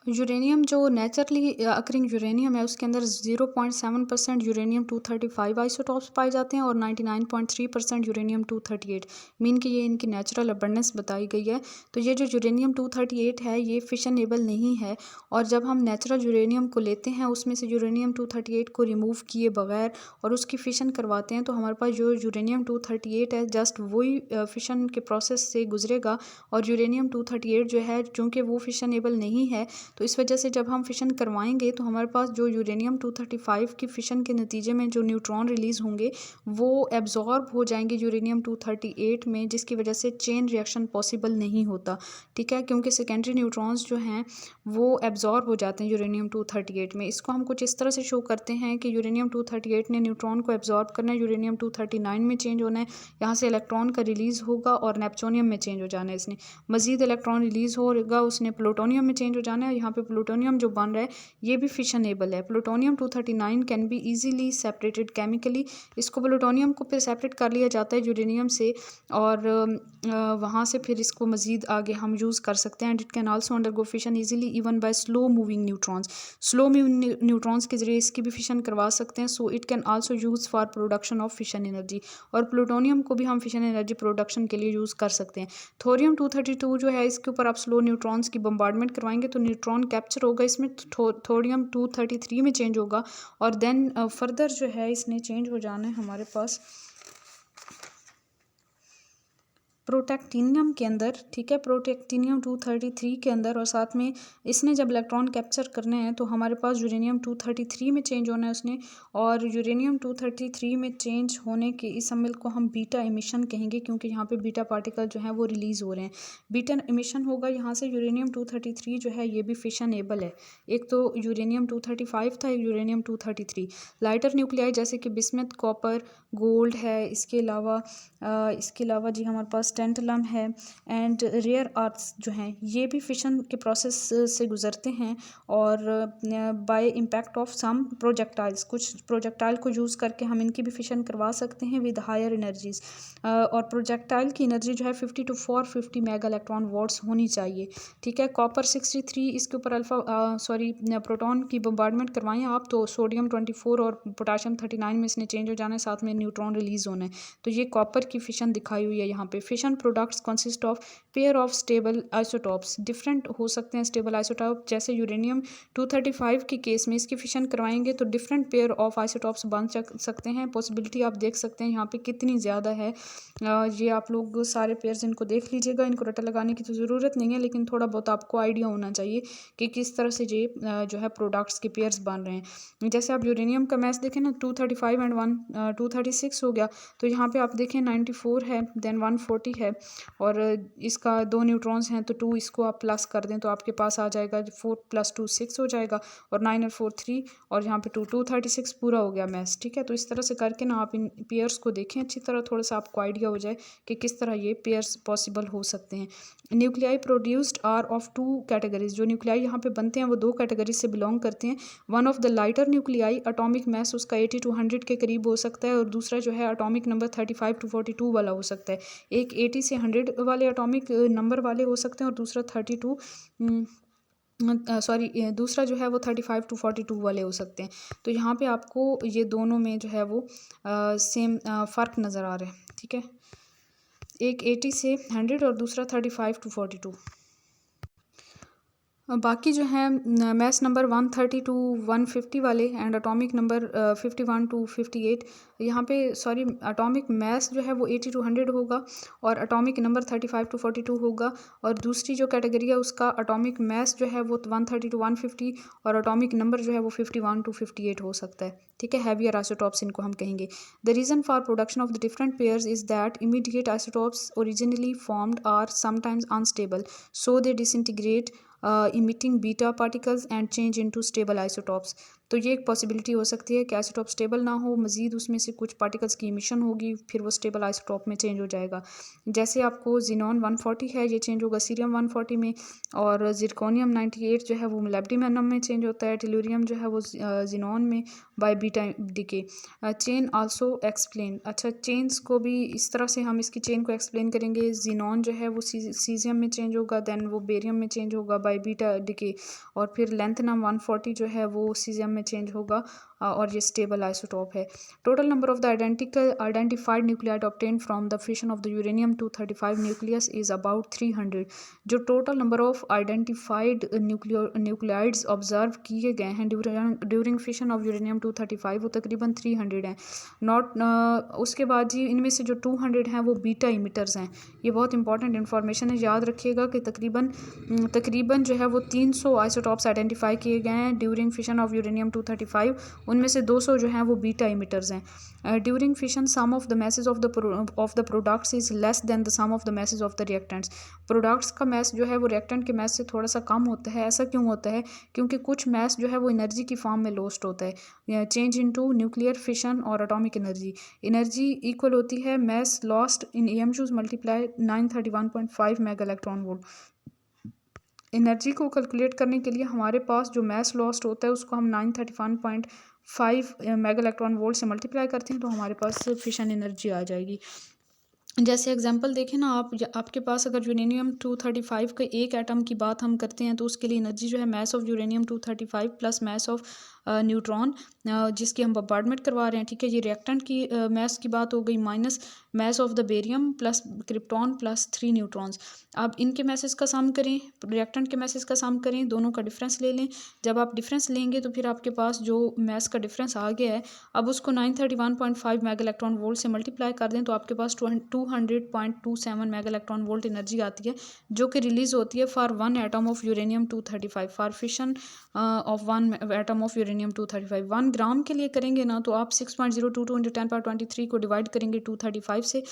यूरेनियम जो नेचुरली अकरिंग यूरेनियम है उसके अंदर 0.7% यूरेनियम 235 आइसोटॉप्स पाए जाते हैं और 99.3% यूरेनियम 238, मीन कि ये इनकी नेचुरल अबंडेंस बताई गई है। तो ये जो यूरेनियम 238 है ये फिशनेबल नहीं है, और जब हम नेचुरल यूरेनियम को लेते हैं उसमें से यूरेनियम 238 को रिमूव किए बगैर और उसकी फिशन करवाते हैं, तो हमारे पास जो यूरेनियम 238 है जस्ट वही फिशन के प्रोसेस से गुजरेगा, और यूरेनियम 238 जो है चूँकि वो फिशनेबल नहीं है, तो इस वजह से जब हम फिशन करवाएंगे तो हमारे पास जो यूरेनियम 235 की फिशन के नतीजे में जो न्यूट्रॉन रिलीज़ होंगे वो एब्जॉर्ब हो जाएंगे यूरेनियम 238 में, जिसकी वजह से चेन रिएक्शन पॉसिबल नहीं होता। ठीक है, क्योंकि सेकेंडरी न्यूट्रॉन्स जो हैं वो एब्जॉर्ब हो जाते हैं यूरेनियम 238 में। इसको हम कुछ इस तरह से शो करते हैं कि यूरेनियम 238 ने न्यूट्रॉन को एब्जॉर्ब करना है, यूरेनियम 239 में चेंज होना है, यहाँ से इलेक्ट्रॉन का रिलीज़ होगा और नेप्टूनियम में चेंज हो जाना है। इसने मज़ीद इलेक्ट्रॉन रिलीज़ होगा, उसने प्लूटोनियम में चेंज हो जाना है। यहाँ पे प्लूटोनियम जो बन रहा है ये भी फिशनेबल है। Plutonium 239 can be easily separated chemically, इसको प्लूटोनियम को फिर सेपरेट कर लिया जाता है यूरेनियम से, और वहाँ से फिर इसको मज़ीद आगे हम यूज़ कर सकते हैं। And it can also undergo fission easily even bye slow moving neutrons, slow moving neutrons के जरिए इसकी भी फिशन करवा सकते हैं। So it can also use for production of fission energy, और प्लूटोनियम को भी हम फिशन एनर्जी प्रोडक्शन के लिए यूज़ कर सकते हैं। थोरियम 232 जो है इसके ऊपर आप स्लो न्यूट्रॉन्स की बम्बार्डमेंट करवाएंगे तो न्यूट्रॉन कैप्चर होगा, इसमें थोरियम 233 में चेंज होगा, और देन फर्दर जो है इसने चेंज हो जाना है हमारे पास प्रोटेक्टिनियम के अंदर। ठीक है, प्रोटेक्टिनियम 233 के अंदर, और साथ में इसने जब इलेक्ट्रॉन कैप्चर करने हैं तो हमारे पास यूरेनियम 233 में चेंज होना है उसने, और यूरेनियम 233 में चेंज होने के इस अमल को हम बीटा एमिशन कहेंगे, क्योंकि यहाँ पे बीटा पार्टिकल जो है वो रिलीज़ हो रहे हैं। बीटा एमिशन होगा यहाँ से। यूरेनियम 233 जो है ये भी फिशनेबल है। एक तो यूरेनियम 235 था, एक यूरेनियम 233। लाइटर न्यूक्लियाई जैसे कि बिस्मथ, कॉपर, गोल्ड है, इसके अलावा जी हमारे पास टेंटलम है, एंड रेयर अर्थ्स जो हैं ये भी फिशन के प्रोसेस से गुजरते हैं, और by impact of some projectiles, कुछ प्रोजेक्टाइल को यूज़ करके हम इनकी भी फिशन करवा सकते हैं विद हायर एनर्जीज, और प्रोजेक्टाइल की एनर्जी जो है 50 to 450 मेगा इलेक्ट्रॉन वोल्ट्स होनी चाहिए। ठीक है, कॉपर 63 इसके ऊपर प्रोटॉन की बम्बार्डमेंट करवाएं आप तो सोडियम 24 और पोटाशियम 39 में इसने चेंज हो जाना है, साथ में न्यूट्रॉन रिलीज़ होना है। तो ये कॉपर की फिशन दिखाई हुई है यहाँ पे। Fission products consist of pair of stable isotopes, different हो सकते हैं स्टेबल आइसोटॉप। जैसे यूरेनियम 235 के केस में इसकी फिशन करवाएंगे तो डिफरेंट पेयर ऑफ आइसोटॉप्स बन सकते हैं। पॉसिबिलिटी आप देख सकते हैं यहाँ पे कितनी ज़्यादा है। ये आप लोग सारे पेयर्स इनको देख लीजिएगा, इनको रटा लगाने की तो ज़रूरत नहीं है, लेकिन थोड़ा बहुत आपको आइडिया होना चाहिए कि किस तरह से ये जो है प्रोडक्ट्स के पेयर्स बन रहे हैं। जैसे आप यूरेनियम का मैस देखें ना, 235 एंड 236 हो गया, तो यहाँ पे आप देखें 94 है, देन 140 है, और इसका 2 न्यूट्रॉन्स हैं तो 2 इसको आप प्लस कर दें तो आपके पास आ जाएगा 4 + 2 6 हो जाएगा, और 9 और 4 3, और यहाँ पे 236 पूरा हो गया मैस। ठीक है, तो इस तरह से करके ना आप इन पेयर्स को देखें अच्छी तरह, थोड़ा सा आपको आइडिया हो जाए कि किस तरह ये पेयर्स पॉसिबल हो सकते हैं। Nuclei produced are of 2 categories, जो न्यूक्लियाई यहाँ पे बनते हैं वो 2 कैटेगरी से बिलोंग करते हैं। One of the lighter nuclei, atomic mass उसका 80 to 100 के करीब हो सकता है, और दूसरा जो है एटॉमिक नंबर 35 to 42 वाला हो सकता है। एक 80 से 100 वाले एटॉमिक नंबर वाले हो सकते हैं, और दूसरा 32 दूसरा जो है वो 35 to 42 वाले हो सकते हैं। तो यहाँ पे आपको ये दोनों में जो है वो सेम फ़र्क नज़र आ रहा है। ठीक है, एक 80 से 100 और दूसरा 35 to 42। बाकी जो है मैस नंबर 130 to 150 वाले एंड एटॉमिक नंबर 51 to 58, यहाँ पे सॉरी एटॉमिक मैस जो है वो 80 to 100 होगा, और एटॉमिक नंबर 35 to 42 होगा, और दूसरी जो कैटेगरी है उसका एटॉमिक मैस जो है वो 130 to 150, और एटॉमिक नंबर जो है वो 51 to 58 हो सकता है। ठीक है, हैवियर आइसोटॉप्स इनको हम कहेंगे। The reason for production of the different pairs is that immediate isotopes originally formed are sometimes unstable, so they disintegrate emitting beta particles and change into stable isotopes। तो ये एक पॉसिबिलिटी हो सकती है कि आइसोटॉप स्टेबल ना हो, मज़ीद उसमें से कुछ पार्टिकल्स की इमिशन होगी, फिर वो स्टेबल आइसोटॉप में चेंज हो जाएगा। जैसे आपको जिनॉन 140 है, ये चेंज होगा सीरियम 140 में, और जिरकोनियम 98 जो है वो मोलिब्डेनम में चेंज होता है, टेलुरियम जो है वो जिनॉन में by beta decay. Chain also explain, अच्छा चेन्स को भी इस तरह से हम इसकी चेन को एक्सप्लेन करेंगे। जिनॉन जो है वो सीजियम में चेंज होगा, दैन वो बेरियम में चेंज होगा बाय बीटा डिके, और फिर लेंथनम 140 जो है वो सीजियम में चेंज होगा, और ये स्टेबल आइसोटॉप है। Total number of the identified nuclide obtained from the fission of the uranium 235 nucleus is about 300। जो total number of identified nuclides observe किए गए हैं ड्यूरिंग फिशन ऑफ यूरेनियम 235 वो तकरीबन 300 हैं। उसके बाद जी इनमें से जो 200 हैं वो बीटा इमिटर्स हैं। ये बहुत इंपॉर्टेंट इन्फॉर्मेशन है, याद रखिएगा कि तकरीबन जो है वो 300 आइसोटॉप्स आइडेंटिफाई किए गए हैं ड्यूरिंग फिशन ऑफ यूरेनियम 235, उनमें से 200 जो हैं वो बीटा इमिटर्स हैं। During fission sum of the masses of the products is less than the sum of the masses of the reactants. Products का मैस जो है वो रिएक्टेंट के मैस से थोड़ा सा कम होता है। ऐसा क्यों होता है? क्योंकि कुछ मैस जो है वो एनर्जी की फॉर्म में लॉस्ट होता है। चेंज इनटू न्यूक्लियर फिशन और एटॉमिक एनर्जी इक्वल होती है mass lost in EMUs multiply 931.5 mega electron volt. Energy को कैलकुलेट करने के लिए हमारे पास जो मैस लॉस्ट होता है उसको हम 931.5 मेगा इलेक्ट्रॉन वोल्ट से मल्टीप्लाई करते हैं, तो हमारे पास फिशन एनर्जी आ जाएगी। जैसे एग्जांपल देखें ना आप, आपके पास अगर यूरेनियम 235 के एक एटम की बात हम करते हैं तो उसके लिए एनर्जी जो है mess of uranium 235 plus mass of neutron जिसकी हम बम्बार्डमेंट करवा रहे हैं। ठीक है, ये रिएक्टेंट की मैस की बात हो गई, minus mess of the barium plus krypton plus 3 neutrons. अब इनके मैसेज का सम करें, रिएक्टेंट के मैसेज का सम करें, दोनों का डिफरेंस ले लें। जब आप डिफरेंस लेंगे तो फिर आपके पास जो मैस का डिफरेंस आ गया है, अब उसको 931.5 मेगा इलेक्ट्रॉन वोल्ट से मल्टीप्लाई कर दें तो आपके पास 200.27 मेगा इलेक्ट्रॉन वोल्ट एनर्जी आती है, जो कि रिलीज होती है for 1 atom of uranium 235, for fission of 1 atom of uranium 235। 1 gram के लिए करेंगे ना तो आप 6.022 × 10⁻23 को डिवाइड करेंगे 235 से,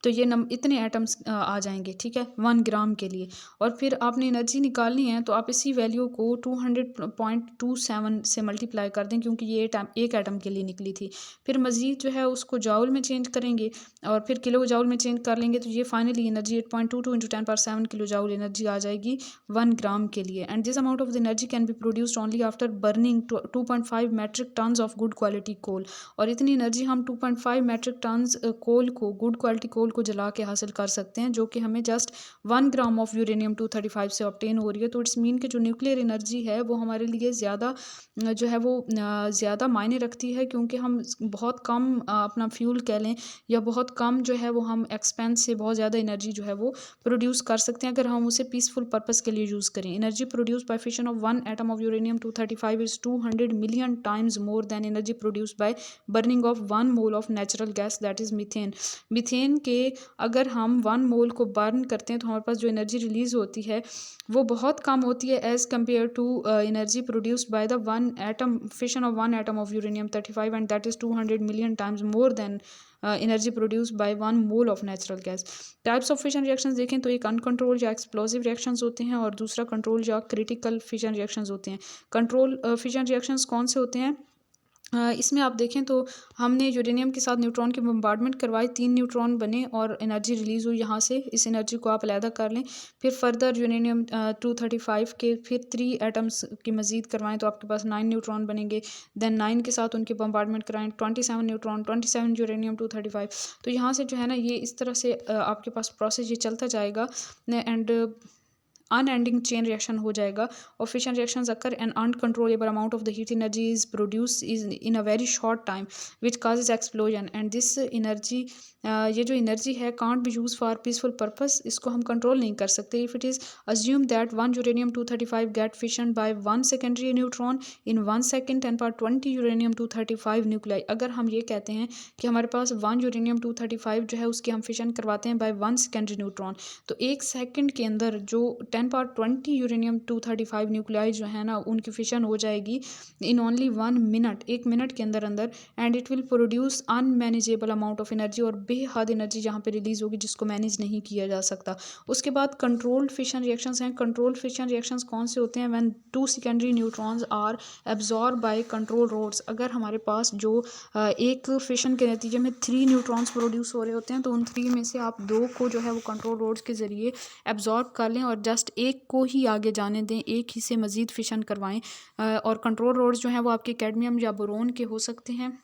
तो ये इतने एटम्स आ जाएंगे। ठीक है, 1 ग्राम के लिए। और फिर आपने एनर्जी निकालनी है तो आप इसी वैल्यू को 200.27 से मल्टीप्लाई कर दें, क्योंकि ये एक एटम के लिए निकली थी। फिर मज़ीद जो है उसको जाउल में चेंज करेंगे और फिर किलो जाउल में चेंज कर लेंगे, तो ये finally energy 8.22 × 10⁻7 kilo joule energy आ जाएगी 1 ग्राम के लिए। And this amount of the energy can be produced only after burning 2.5 metric tons of good quality coal. और इतनी एनर्जी हम 2.5 मेट्रिक टन्स कोल को, गुड क्वालिटी कोल को जला के हासिल कर सकते हैं, जो कि हमें जस्ट 1 ग्राम ऑफ यूरेनियम 235 से ऑब्टेन हो रही है। तो इट्स मीन कि जो न्यूक्लियर एनर्जी है वो हमारे लिए ज़्यादा जो है वो ज़्यादा मायने रखती है, क्योंकि हम बहुत कम अपना फ्यूल कह लें या बहुत कम जो है वो हम एक्सपेंस से बहुत ज़्यादा एनर्जी जो है वो प्रोड्यूस कर सकते हैं अगर हम उसे पीसफुल पर्पस के लिए यूज़ करें। Energy produce bye fission of 1 atom of uranium 235 is 200 million times more than energy produce by burning of 1 mole of natural gas that is methane. Methane के अगर हम 1 मोल को बर्न करते हैं तो हमारे पास जो एनर्जी रिलीज़ होती है वो बहुत कम होती है as compare to energy produced by the 1 atom fission of 1 atom of uranium 35 and that is 200 million times more than energy produce by 1 mole of natural gas. Types of fission reactions देखें तो एक uncontrolled या explosive reactions होते हैं और दूसरा control या critical fission reactions होते हैं। कंट्रोल फिशन रिएक्शंस कौन से होते हैं? इसमें आप देखें तो हमने यूरेनियम के साथ न्यूट्रॉन की बम्बार्डमेंट करवाई, 3 न्यूट्रॉन बने और एनर्जी रिलीज़ हुई यहाँ से। इस एनर्जी को आप अलहदा कर लें। फिर फर्दर यूरेनियम 235 के फिर 3 एटम्स की मज़ीद करवाएं तो आपके पास 9 न्यूट्रॉन बनेंगे। देन 9 के साथ उनकी बम्बार्डमेंट कराएं, 27 न्यूट्रॉन, 27 यूरेनियम 235। तो यहाँ से जो है ना ये इस तरह से आपके पास प्रोसेस ये चलता जाएगा एंड अनएंडिंग चेन रिएक्शन हो जाएगा और fission reactions occur an uncontrollable amount of the heat energy is produce is in a very short time which causes explosion and this energy ये जो एनर्जी है can't be use for peaceful purpose. इसको हम control नहीं कर सकते। If it is assume that 1 uranium 235 get fission by 1 secondary neutron in 1 second 10^20 uranium 235 nuclei. अगर हम ये कहते हैं कि हमारे पास 1 यूरेनियम 235 जो है उसकी हम फिशन करवाते हैं बाय 1 सेकेंडरी न्यूट्रॉन तो 1 सेकेंड के अंदर जो 10^20 यूरेनियम 235 न्यूक्लियाई जो है ना उनकी फिशन हो जाएगी इन ओनली 1 मिनट, 1 मिनट के अंदर अंदर and it will produce unmanageable amount of energy और बेहद एनर्जी जहाँ पे रिलीज होगी जिसको मैनेज नहीं किया जा सकता। उसके बाद कंट्रोल्ड फिशन रिएक्शंस हैं। कंट्रोल्ड फिशन रिएक्शंस कौन से होते हैं? When 2 secondary neutrons are absorb by control rods. अगर हमारे पास जो एक फिशन के नतीजे में 3 न्यूट्रॉन्स प्रोड्यूस हो रहे होते हैं तो उन 3 में से आप 2 को जो है वो कंट्रोल रोड्स के ज़रिए एब्जॉर्ब कर लें और जस्ट एक को ही आगे जाने दें, एक ही से मज़ीद फिशन करवाएं। और कंट्रोल रोड्स जो हैं वो आपके कैडमियम या बोरोन के हो सकते हैं।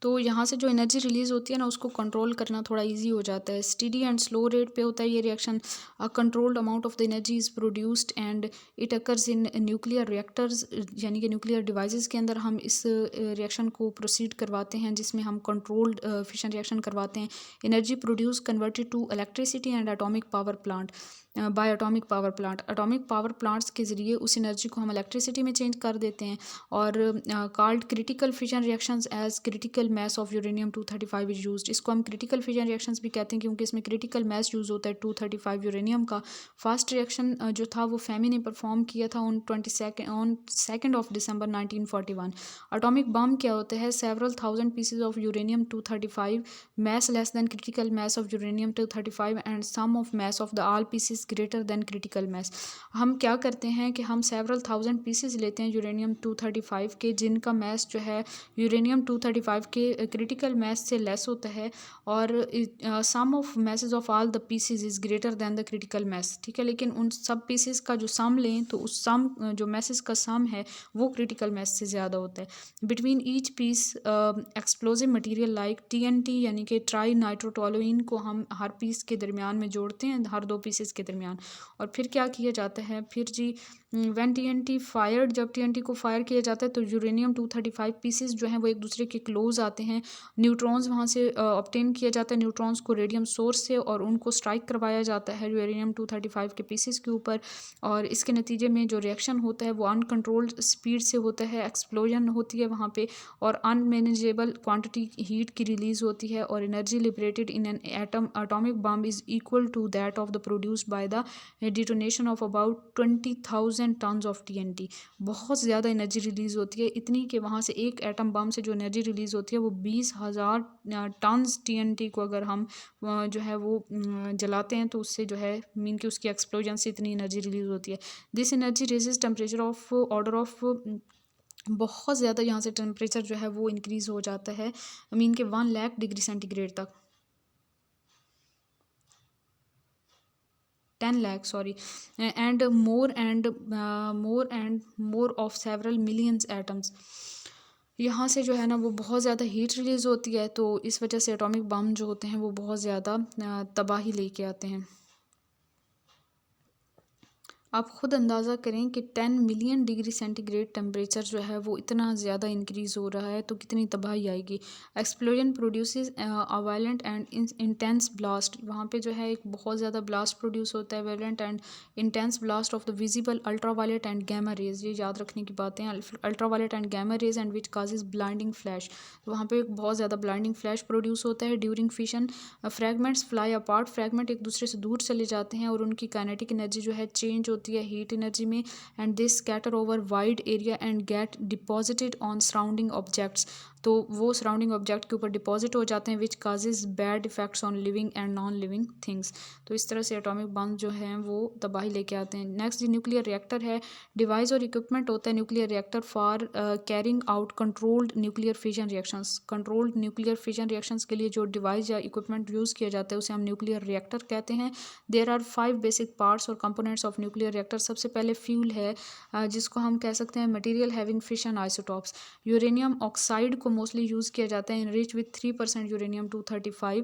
तो यहाँ से जो एनर्जी रिलीज़ होती है ना उसको कंट्रोल करना थोड़ा इजी हो जाता है। स्टीडी एंड स्लो रेट पे होता है ये reaction. A controlled amount of the energy is produced and it occurs in nuclear reactors यानी कि न्यूक्लियर डिवाइसेस के अंदर हम इस रिएक्शन को प्रोसीड करवाते हैं जिसमें हम कंट्रोल्ड फिशन रिएक्शन करवाते हैं। Energy produce converted to electricity and atomic power plant by atomic power plant. Atomic power plants के ज़रिए उस एनर्जी को हम इलेक्ट्रिसिटी में चेंज कर देते हैं और called critical fission reactions as critical mass of uranium 235 is used. इसको हम क्रिटिकल फिशन रिएक्शंस भी कहते हैं क्योंकि इसमें क्रिटिकल मैस यूज़ होता है 235 यूरेनियम का। फर्स्ट रिएक्शन जो था वो फेमी ने परफॉर्म किया था on 2nd of December 1941। Atomic bomb क्या होता है? Several thousand pieces of uranium 235 mass less than critical mass of uranium 235 and sum of mass of the all pieces greater than critical mass. हम क्या करते हैं कि हम सेवरल थाउजेंड पीसेज लेते हैं यूरेनियम 235 के जिनका मैस जो है यूरेनियम 235 के क्रिटिकल मैस से लेस होता है और sum of masses of all the pieces is greater than the critical mass. ठीक है, लेकिन उन सब पीसेज का जो सम लें तो उस सम जो मैसेज का सम है वो क्रिटिकल मैस से ज़्यादा होता है। Between each piece explosive material like TNT यानी कि ट्राई नाइट्रोटोलुइन को हम हर पीस के दरमियान में जोड़ते हैं, हर 2 पीसेस के दरमियान। और फिर क्या किया जाता है? फिर जी व्हेन TNT फायर्ड, जब TNT को फायर किया जाता है तो यूरेनियम 235 पीसेस जो हैं वो एक दूसरे के क्लोज आते हैं। न्यूट्रॉन्स वहाँ से ऑब्टेन किया जाता है न्यूट्रॉन्स को रेडियम सोर्स से और उनको स्ट्राइक करवाया जाता है यूरेनियम 235 के पीसेस के ऊपर और इसके नतीजे में जो रिएक्शन होता है वो अनकंट्रोल्ड स्पीड से होता है। एक्सप्लोजन होती है वहाँ पे और अनमैनेजेबल क्वांटिटी हीट की रिलीज़ होती है और energy liberated in an atomic bomb is equal to that of the produced by the detonation of about 20,000 tons of TNT। बहुत ज़्यादा एनर्जी रिलीज़ होती है, इतनी कि वहाँ से एक एटम बम से जो एनर्जी रिलीज़ होती है वो 20,000 टन्स TNT को अगर हम जो है वो जलाते हैं तो उससे जो है मीन कि उसकी एक्सप्लोजन से इतनी एनर्जी रिलीज़ होती है। This energy raises temperature of order of बहुत ज़्यादा यहाँ से टेम्परेचर जो है वो इंक्रीज़ हो जाता है मीन के 1 लाख डिग्री सेंटीग्रेड तक, 10 lakh sorry and more of several millions atoms. यहाँ से जो है ना वो बहुत ज़्यादा हीट रिलीज़ होती है तो इस वजह से एटॉमिक बम जो होते हैं वो बहुत ज़्यादा तबाही लेके आते हैं। आप खुद अंदाज़ा करें कि 10 मिलियन डिग्री सेंटीग्रेड टेम्परेचर जो है वो इतना ज़्यादा इंक्रीज़ हो रहा है तो कितनी तबाही आएगी। Explosion produces a violent and intense blast, वहाँ पे जो है एक बहुत ज़्यादा ब्लास्ट प्रोड्यूस होता है, violent and intense blast of the visible ultraviolet and gamma rays, ये याद रखने की बातें हैं। Ultraviolet and gamma rays and which causes blinding flash, तो वहाँ पे एक बहुत ज़्यादा ब्लाइंडिंग फ्लैश प्रोड्यूस होता है। During fission fragments fly apart, fragment एक दूसरे से दूर चले जाते हैं और उनकी काइनेटिक एनर्जी जो है चेंज होती है हीट एनर्जी में, and they scatter over wide area and get deposited on surrounding objects, तो वो सराउंडिंग ऑब्जेक्ट के ऊपर डिपॉजिट हो जाते हैं, which causes bad effects on living and non living things. तो इस तरह से एटॉमिक बम जो हैं वो तबाही लेके आते हैं। नेक्स्ट जी न्यूक्लियर रिएक्टर है, डिवाइस और इक्विपमेंट होता है nuclear reactor for carrying out controlled nuclear fission reactions. Controlled nuclear fission reactions के लिए जो डिवाइस या इक्विपमेंट यूज़ किया जाता है उसे हम न्यूक्लियर रिएक्टर कहते हैं। देयर आर 5 बेसिक पार्ट्स और कंपोनेंट्स ऑफ न्यूक्लियर रिएक्टर। सबसे पहले फ्यूल है, जिसको हम कह सकते हैं material having fission isotopes. Uranium oxide को मोस्टली यूज़ किया जाता है, इनरिच विथ 3% यूरेनियम 235।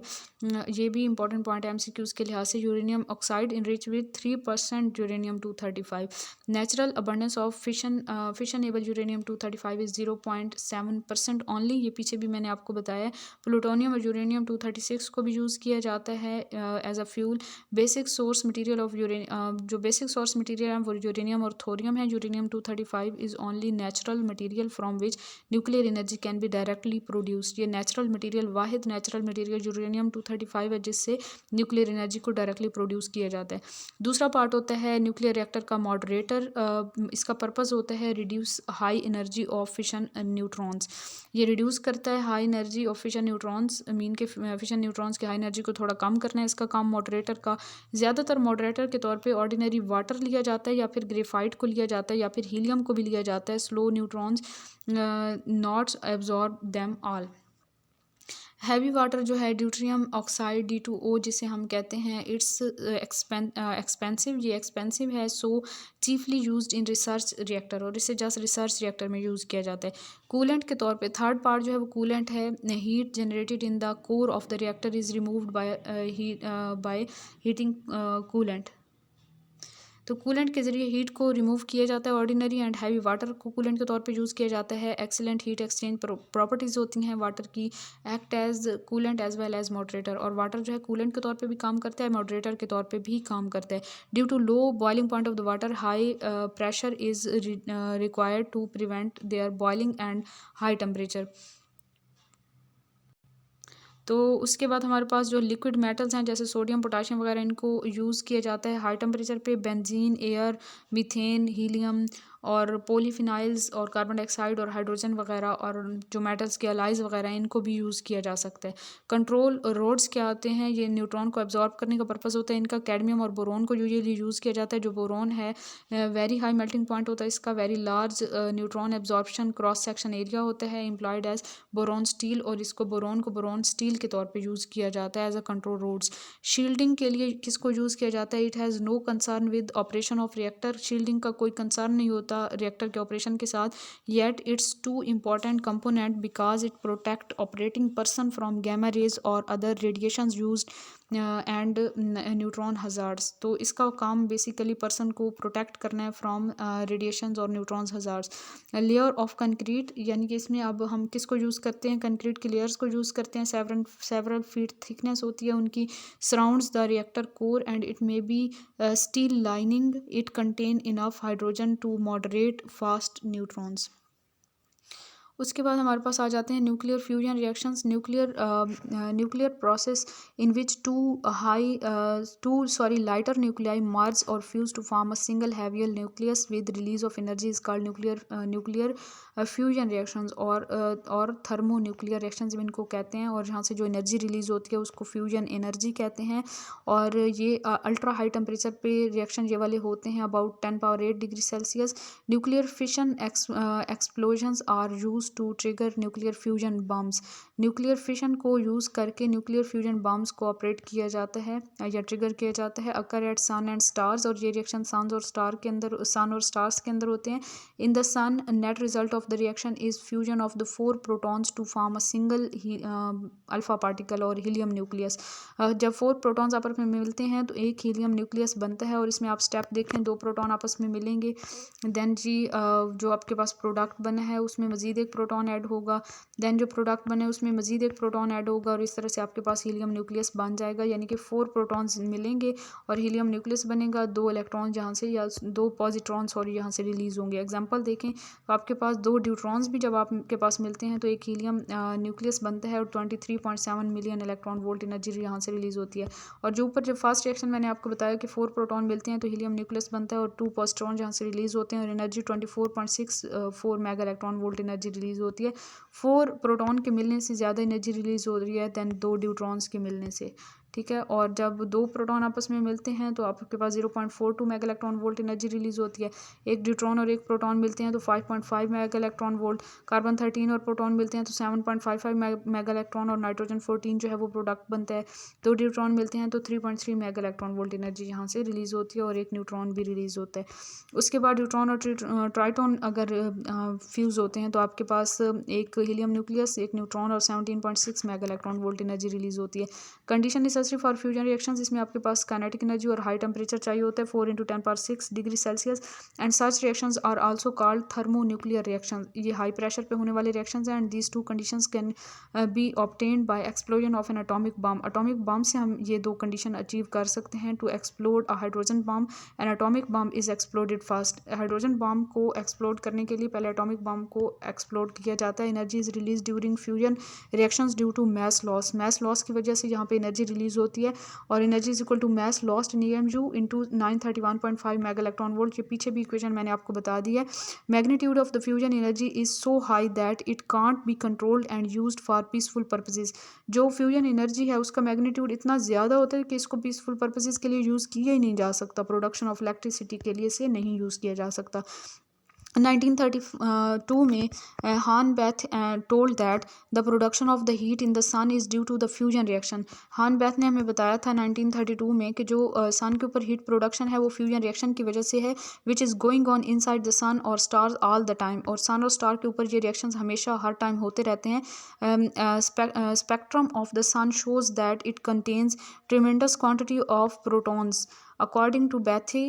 ये भी इंपॉर्टेंट पॉइंट है एमसीक्यूज़ के लिहाज से। Uranium oxide enrich with 3% uranium 235। Natural abundance of fissionable uranium 235 is 0.7% only, ये पीछे भी मैंने आपको बताया है। प्लूटोनियम और यूरेनियम 236 को भी यूज़ किया जाता है as a fuel. Basic source material of जो बेसिक सोर्स मटेरियल है वो यूरेनियम और थोरियम है। Uranium 235 is only natural material from which nuclear energy can be directly produced. ये नेचुरल मटेरियल, वाहिद नेचुरल मटेरियल यूरेनियम 235 है जिससे न्यूक्लियर एनर्जी को डायरेक्टली प्रोड्यूस किया जाता है। दूसरा पार्ट होता है न्यूक्लियर रिएक्टर का मॉडरेटर। इसका पर्पस होता है reduce high energy of fission neutrons. ये रिड्यूस करता है high energy of fission neutrons, mean के फिशन न्यूट्रॉन्स की हाई एनर्जी को थोड़ा कम करना है इसका काम मॉडरेटर का। ज़्यादातर मॉडरेटर के तौर पे ऑर्डिनरी वाटर लिया जाता है, या फिर ग्रेफाइट को लिया जाता है, या फिर हीलियम को भी लिया जाता है। Slow neutrons not absorb them all. Heavy water जो है ड्यूट्रियम ऑक्साइड D2O जिसे हम कहते हैं, इट्स एक्सपेंसिव, ये एक्सपेंसिव है, so chiefly used in research reactor, और इसे जस्ट रिसर्च रिएक्टर में यूज़ किया जाता है। कूलेंट के तौर पे थर्ड पार्ट जो है वो कूलेंट है। Heat generated in the core of the reactor is removed by heating coolant, तो कूलेंट के ज़रिए हीट को रिमूव किया जाता है। ऑर्डिनरी एंड हैवी वाटर को कूलेंट के तौर पे यूज़ किया जाता है। एक्सीलेंट हीट एक्सचेंज प्रॉपर्टीज़ होती हैं वाटर की, act as coolant as well as moderator, और वाटर जो है कूलेंट के तौर पे भी काम करता है, मॉडरेटर के तौर पे भी काम करता है। Due to low boiling point of the water, high pressure is required to prevent their boiling and high temperature. तो उसके बाद हमारे पास जो लिक्विड मेटल्स हैं जैसे सोडियम पोटाशियम वगैरह, इनको यूज़ किया जाता है हाई टेम्परेचर पे। बेंजीन, एयर, मीथेन, हीलियम और पॉलीफिनाइल्स और कार्बन डाइऑक्साइड और हाइड्रोजन वगैरह, और जो मेटल्स के अलाइज वगैरह हैं इनको भी यूज़ किया जा सकता है। कंट्रोल रोड्स क्या आते हैं, ये न्यूट्रॉन को एब्जॉर्ब करने का पर्पस होता है इनका। कैडमियम और बोरोन को यूजुअली यूज़ किया जाता है। जो बोरोन है वेरी हाई मेल्टिंग पॉइंट होता है इसका, very large neutron absorption cross section area होता है, एम्प्लॉयड एज बोरोन स्टील, और इसको बोरोन को बोरोन स्टील के तौर पे यूज़ किया जाता है as a control rods. Shielding के लिए किसको यूज़ किया जाता है, it has no concern with operation of reactor, shielding का कोई कंसर्न नहीं होता रिएक्टर के ऑपरेशन के साथ। Yet it's too important component because it protect operating person from gamma rays और other radiation use and neutron hazards, तो इसका काम बेसिकली पर्सन को प्रोटेक्ट करना है फ्रॉम रेडिएशंस और neutrons hazards. Layer of concrete, यानी कि इसमें अब हम किसको यूज़ करते हैं, कंक्रीट की लेयर्स को यूज़ करते हैं। सेवरल फीट थिकनेस होती है उनकी, surrounds the reactor core and it may be steel lining, it contain enough hydrogen to moderate fast neutrons. उसके बाद हमारे पास आ जाते हैं nuclear fusion reactions. Nuclear process in which two lighter nuclei merge और fuse to form a single heavier nucleus with release of energy is called nuclear fusion reactions, और thermo nuclear reactions भी इनको कहते हैं, और जहाँ से जो एनर्जी रिलीज होती है उसको फ्यूजन एनर्जी कहते हैं। और ये अल्ट्रा हाई टेम्परेचर पे रिएक्शन ये वाले होते हैं, about 10 power 8 degree Celsius. Nuclear fission explosions are use to trigger nuclear fusion bombs. Nuclear fission को यूज़ करके न्यूक्लियर फ्यूजन बम्स को ऑपरेट किया जाता है या ट्रिगर किया जाता है। Occur at sun and stars, और ये रिएक्शन सन और स्टार्स के अंदर होते हैं। In the sun, net result of the reaction is fusion of the 4 protons to form a single alpha particle और हीलियम न्यूक्लियस। जब 4 प्रोटॉन्स आपस में मिलते हैं तो एक हीलियम न्यूक्लियस बनता है, और इसमें आप स्टेप देखें, 2 प्रोटॉन आपस में मिलेंगे, देन जी जो आपके पास प्रोडक्ट बना है उसमें मज़ीद एक प्रोटॉन ऐड होगा, देन जो प्रोडक्ट बने उसमें मज़ीद एक प्रोटॉन ऐड होगा, और इस तरह से आपके पास हीलियम न्यूक्लियस बन जाएगा। यानी कि 4 प्रोटॉन्स मिलेंगे और हीलियम न्यूक्लियस बनेगा। 2 इलेक्ट्रॉन जहाँ से, या 2 पॉजिट्रॉन सॉरी यहाँ से रिलीज़ होंगे। एग्जांपल देखें तो आपके पास 2 ड्यूट्रॉन्स भी जब आपके पास मिलते हैं तो एक हीलियम न्यूक्लियस बनता है और 23.7 मिलियन इलेक्ट्रॉन वोल्ट एनर्जी यहाँ से रिलीज़ होती है। और जो ऊपर जो फर्स्ट रिएक्शन मैंने आपको बताया कि 4 प्रोटॉन मिलते हैं तो हीलियम न्यूक्लियस बनता है और 2 पॉजिट्रॉन जहाँ से रिलीज़ होते हैं, और energy 24.64 mega electron volt energy release होती है। 4 प्रोटॉन के मिलने से ज़्यादा एनर्जी रिलीज़ हो रही है दैन 2 न्यूट्रॉन्स के मिलने से, ठीक है। और जब 2 प्रोटॉन आपस में मिलते हैं तो आपके पास 0.42 mega electron volt energy release होती है। एक न्यूट्रॉन और एक प्रोटॉन मिलते हैं तो 5.5 मेगा इलेक्ट्रॉन वोल्ट, कार्बन 13 और प्रोटॉन मिलते हैं तो 7.55 मेगा इलेक्ट्रॉन, और नाइट्रोजन 14 जो है वो प्रोडक्ट बनता है। 2 न्यूट्रॉन मिलते हैं तो 3.3 मेगा इलेक्ट्रॉन वोल्ट एनर्जी यहाँ से रिलीज़ होती है, और एक न्यूट्रॉन भी रिलीज़ होता है। उसके बाद न्यूट्रॉन और ट्राइटॉन अगर फ्यूज़ होते हैं तो आपके पास एक हीलियम न्यूक्लियस, एक न्यूट्रॉन और 17.6 mega electron volt energy release होती है। Condition necessary for fusion reactions, इसमें आपके पास काइनेटिक एनर्जी और हाई टेम्परेचर चाहिए होता है 4 × 10⁶ degree Celsius, and such reactions are also called thermonuclear reactions. ये हाई प्रेशर पे होने वाले रिएक्शंस हैं, and these 2 conditions can be obtained by explosion of an atomic bomb. Atomic bomb से हम ये 2 कंडीशन अचीव कर सकते हैं। To explode a hydrogen bomb, an atomic bomb is exploded first. Hydrogen bomb को एक्सप्लोड करने के लिए पहले एटॉमिक बम को एक्सप्लोड किया जाता है। Energy is release during fusion reactions due to mass loss. Mass loss की वजह से यहाँ पे एनर्जी रिलीज होती है, और energy is equal to mass lost in EMU into 931.5 mega electron volt. ये पीछे भी इक्वेशन मैंने आपको बता दी है। Magnitude of the fusion energy is so high that it can't be controlled and used for peaceful purposes. जो fusion energy है उसका मैग्नीट्यूड इतना ज़्यादा होता है कि इसको पीसफुल पर्पसेस के लिए यूज़ किया ही नहीं जा सकता, प्रोडक्शन ऑफ इलेक्ट्रिसिटी के लिए से नहीं यूज़ किया जा सकता। 1932 में Hans Bethe told that the production of the heat in the sun is due to the fusion reaction. Hans Bethe ने हमें बताया था 1932 में कि जो सन के ऊपर हीट प्रोडक्शन है वो फ्यूजन रिएक्शन की वजह से है, which is going on inside the sun और स्टार्स ऑल द टाइम। और सन और स्टार के ऊपर ये रिएक्शंस हमेशा हर टाइम होते रहते हैं। Spectrum of the sun shows that it contains tremendous quantity of protons. According to Bethe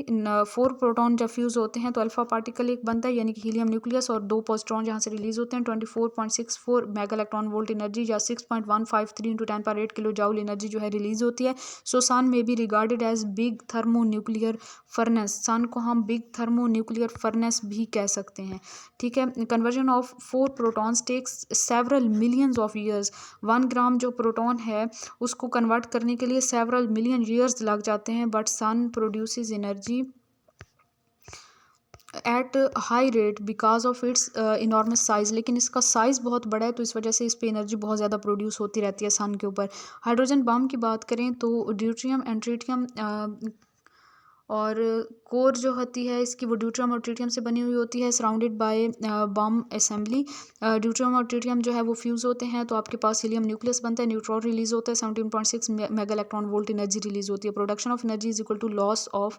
4 proton जब फ्यूज़ होते हैं तो अल्फा पार्टिकल एक बनता है, यानी कि हीलियम न्यूक्लियस, और 2 पॉजिट्रॉन जहाँ से रिलीज होते हैं। 24.64 मेगा इलेक्ट्रॉन वोल्ट एनर्जी या 6.153 × 10⁸ किलो जाउल एनर्जी जो है रिलीज होती है। So sun may be regarded as big thermo nuclear furnace. Sun को हम बिग थर्मो न्यूक्लियर फर्नेस भी कह सकते हैं, ठीक है। Conversion of 4 protons takes several millions of years. 1 gram जो प्रोटॉन है उसको कन्वर्ट करने के लिए सेवरल मिलियन ईयर्स लग जाते हैं, but sun produces energy at high rate because of its enormous size. लेकिन इसका साइज़ बहुत बड़ा है तो इस वजह से इस पर एनर्जी बहुत ज़्यादा प्रोड्यूस होती रहती है सन के ऊपर। हाइड्रोजन बम की बात करें तो ड्यूट्रियम एंड ट्रिटियम और कोर जो होती है इसकी वो ड्यूट्रियम और ट्रिटियम से बनी हुई होती है, surrounded by bomb assembly. Deuterium और ट्रिटियम जो है वो फ्यूज़ होते हैं तो आपके पास हीलियम न्यूक्लियस बनता है, न्यूट्रॉन रिलीज होता है, 17.6 mega electron volt energy release होती है। Production of energy is equal to loss of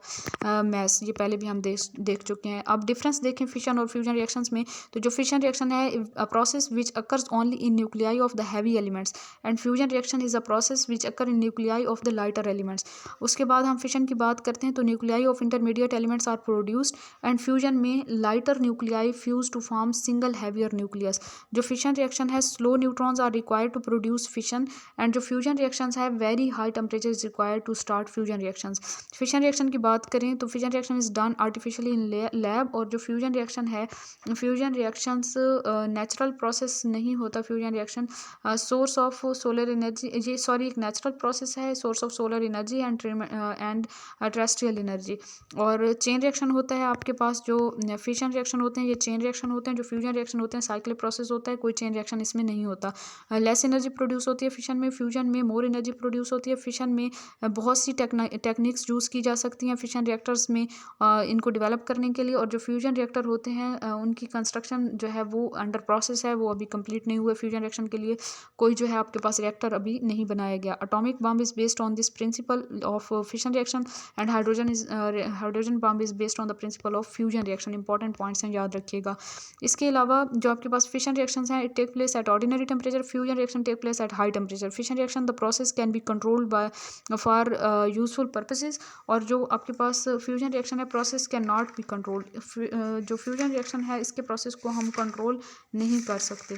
mass, ये पहले भी हम देख चुके हैं। अब डिफरेंस देखें फिशन और फ्यूजन रिएक्शंस में, तो जो फिशन रिएक्शन है a process which occurs only in nuclei of the heavy elements, and fusion reaction is a process which occur in nuclei of the lighter elements. उसके बाद हम fission की बात करते हैं तो nuclei of intermediate elements are produced, and fusion में lighter nuclei fuse to form single heavier nucleus. जो फिशन रिएक्शन है slow neutrons are required to produce fission, and जो फ्यूजन रिएक्शंस है very high temperature is required to start fusion reactions. Fission reaction की बात करें तो fission reaction is done artificially in lab, और जो फ्यूजन रिएक्शन है फ्यूजन रिएक्शंस नेचुरल प्रोसेस नहीं होता। Fusion reaction source of solar energy, ये सॉरी एक नेचुरल प्रोसेस है, source of solar energy and terrestrial energy. और चेन रिएक्शन होता है आपके पास, जो फिशन रिएक्शन होते हैं ये चेन रिएक्शन होते हैं, जो फ्यूजन रिएक्शन होते हैं साइक्लिक प्रोसेस होता है, कोई चेन रिएक्शन इसमें नहीं होता। लेस एनर्जी प्रोड्यूस होती है फिशन में, फ्यूजन में मोर एनर्जी प्रोड्यूस होती है। फिशन में बहुत सी टेक्निक्स यूज़ की जा सकती हैं फिशन रिएक्टर्स में इनको डेवलप करने के लिए। और जो फ्यूजन रिएक्टर होते हैं उनकी कंस्ट्रक्शन जो है वो अंडर प्रोसेस है, वो अभी कंप्लीट नहीं हुए। फ्यूजन रिएक्शन के लिए कोई जो है आपके पास रिएक्टर अभी नहीं बनाया गया। Atomic bomb is based on this principle of fission reaction and hydrogen bomb is based on the principle of fusion reaction. Important points हैं, याद रखिएगा। इसके अलावा जो आपके पास फिशन रिएक्शंस हैं, it take place at ordinary temperature, fusion reaction take place at high temperature. Fission reaction the process can be controlled by for useful purposes, और जो आपके पास फ्यूजन रिएक्शन है process can not be controlled. जो fusion reaction है इसके process को हम कंट्रोल नहीं कर सकते।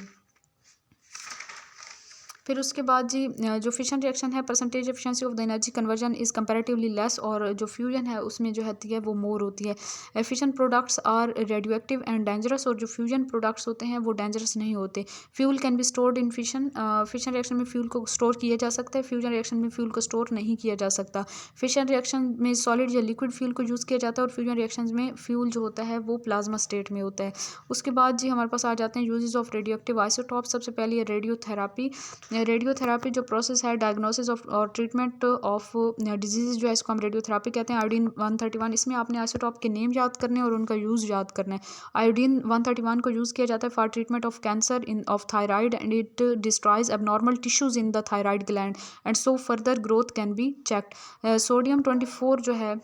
फिर उसके बाद जी जो फिशन रिएक्शन है percentage efficiency of the energy conversion is comparatively less, और जो फ्यूजन है उसमें जो होती है वो मोर होती है। Fission products are radioactive and dangerous, और जो फ्यूजन प्रोडक्ट्स होते हैं वो डेंजरस नहीं होते। Fuel can be stored in fission, fission reaction में फ्यूल को स्टोर किया जा सकता है, फ्यूजन रिएक्शन में फ्यूल को स्टोर नहीं किया जा सकता। फिशन रिएक्शन में सॉलिड या लिक्विड फ्यूल को यूज़ किया जाता है, और फ्यूजन रिएक्शन में फ्यूल जो होता है वो प्लाज्मा स्टेट में होता है। उसके बाद जी हमारे पास आ जाते हैं uses of radio active isotope. सबसे पहले रेडियोथेरापी। रेडियोथेरापी जो प्रोसेस है डायग्नोसिस ऑफ और ट्रीटमेंट ऑफ डिजीज़ जो है इसको हम रेडियोथेरापी कहते हैं। आयोडीन 131, इसमें आपने आइसोटॉप के नेम याद करने हैं और उनका यूज़ याद करना है। आयोडीन 131 को यूज़ किया जाता है for treatment of cancer in of thyroid, and it destroys abnormal tissues in the thyroid gland and so further growth can be checked. Sodium 24 जो है,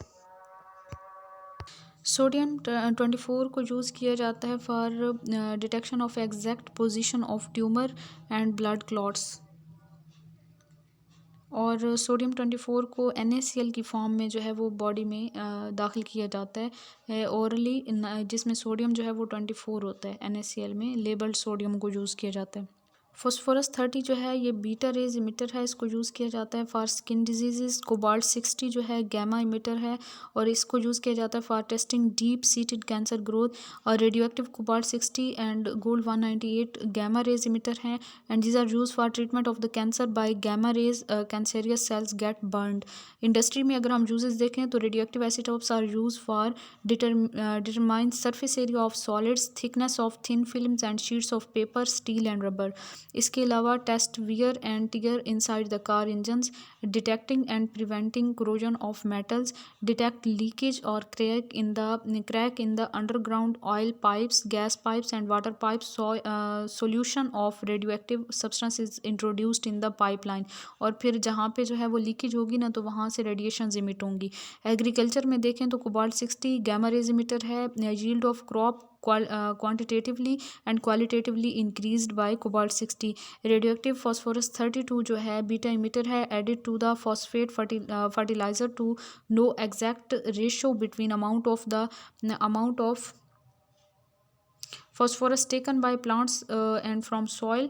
सोडियम 24 को यूज़ किया जाता है for detection of exact position of tumour and blood clots. और sodium 24 को NaCl की form में जो है वो बॉडी में दाखिल किया जाता है ओरली, जिसमें सोडियम जो है वो 24 होता है NaCl में लेबल्ड सोडियम को यूज़ किया जाता है। फॉस्फोरस 30 जो है ये बीटा रेज इमिटर है, इसको यूज़ किया जाता है फॉर स्किन डिजीज़। कोबाल्ट 60 जो है गैमा इमिटर है, और इसको यूज़ किया जाता है for testing deep seated cancer growth. और radioactive cobalt 60 and gold 198 gamma rays emitter हैं, and these are use for treatment of the cancer by gamma rays cancerous cells get burned. Industry में अगर हम uses देखें तो radioactive isotopes are use for determine surface area of solids, thickness of thin films and sheets of paper, steel and rubber. इसके अलावा test wear and tear inside the car engines, detecting and preventing corrosion of metals, detect leakage और crack in the underground oil pipes, gas pipes and water pipes. Solution of radioactive substance is introduced in the pipeline, और फिर जहाँ पे जो है वो leakage होगी ना तो वहाँ से रेडिएशन इमिट होंगी। एग्रीकल्चर में देखें तो कोबाल्ट 60 गैमा रेज इमिटर है। Yield of crop quantitatively and qualitatively increased by cobalt 60. radioactive phosphorus 32 जो है बीटा इमिटर है, added to the phosphate fertilizer to know exact ratio between amount of phosphorus taken by plants and from soil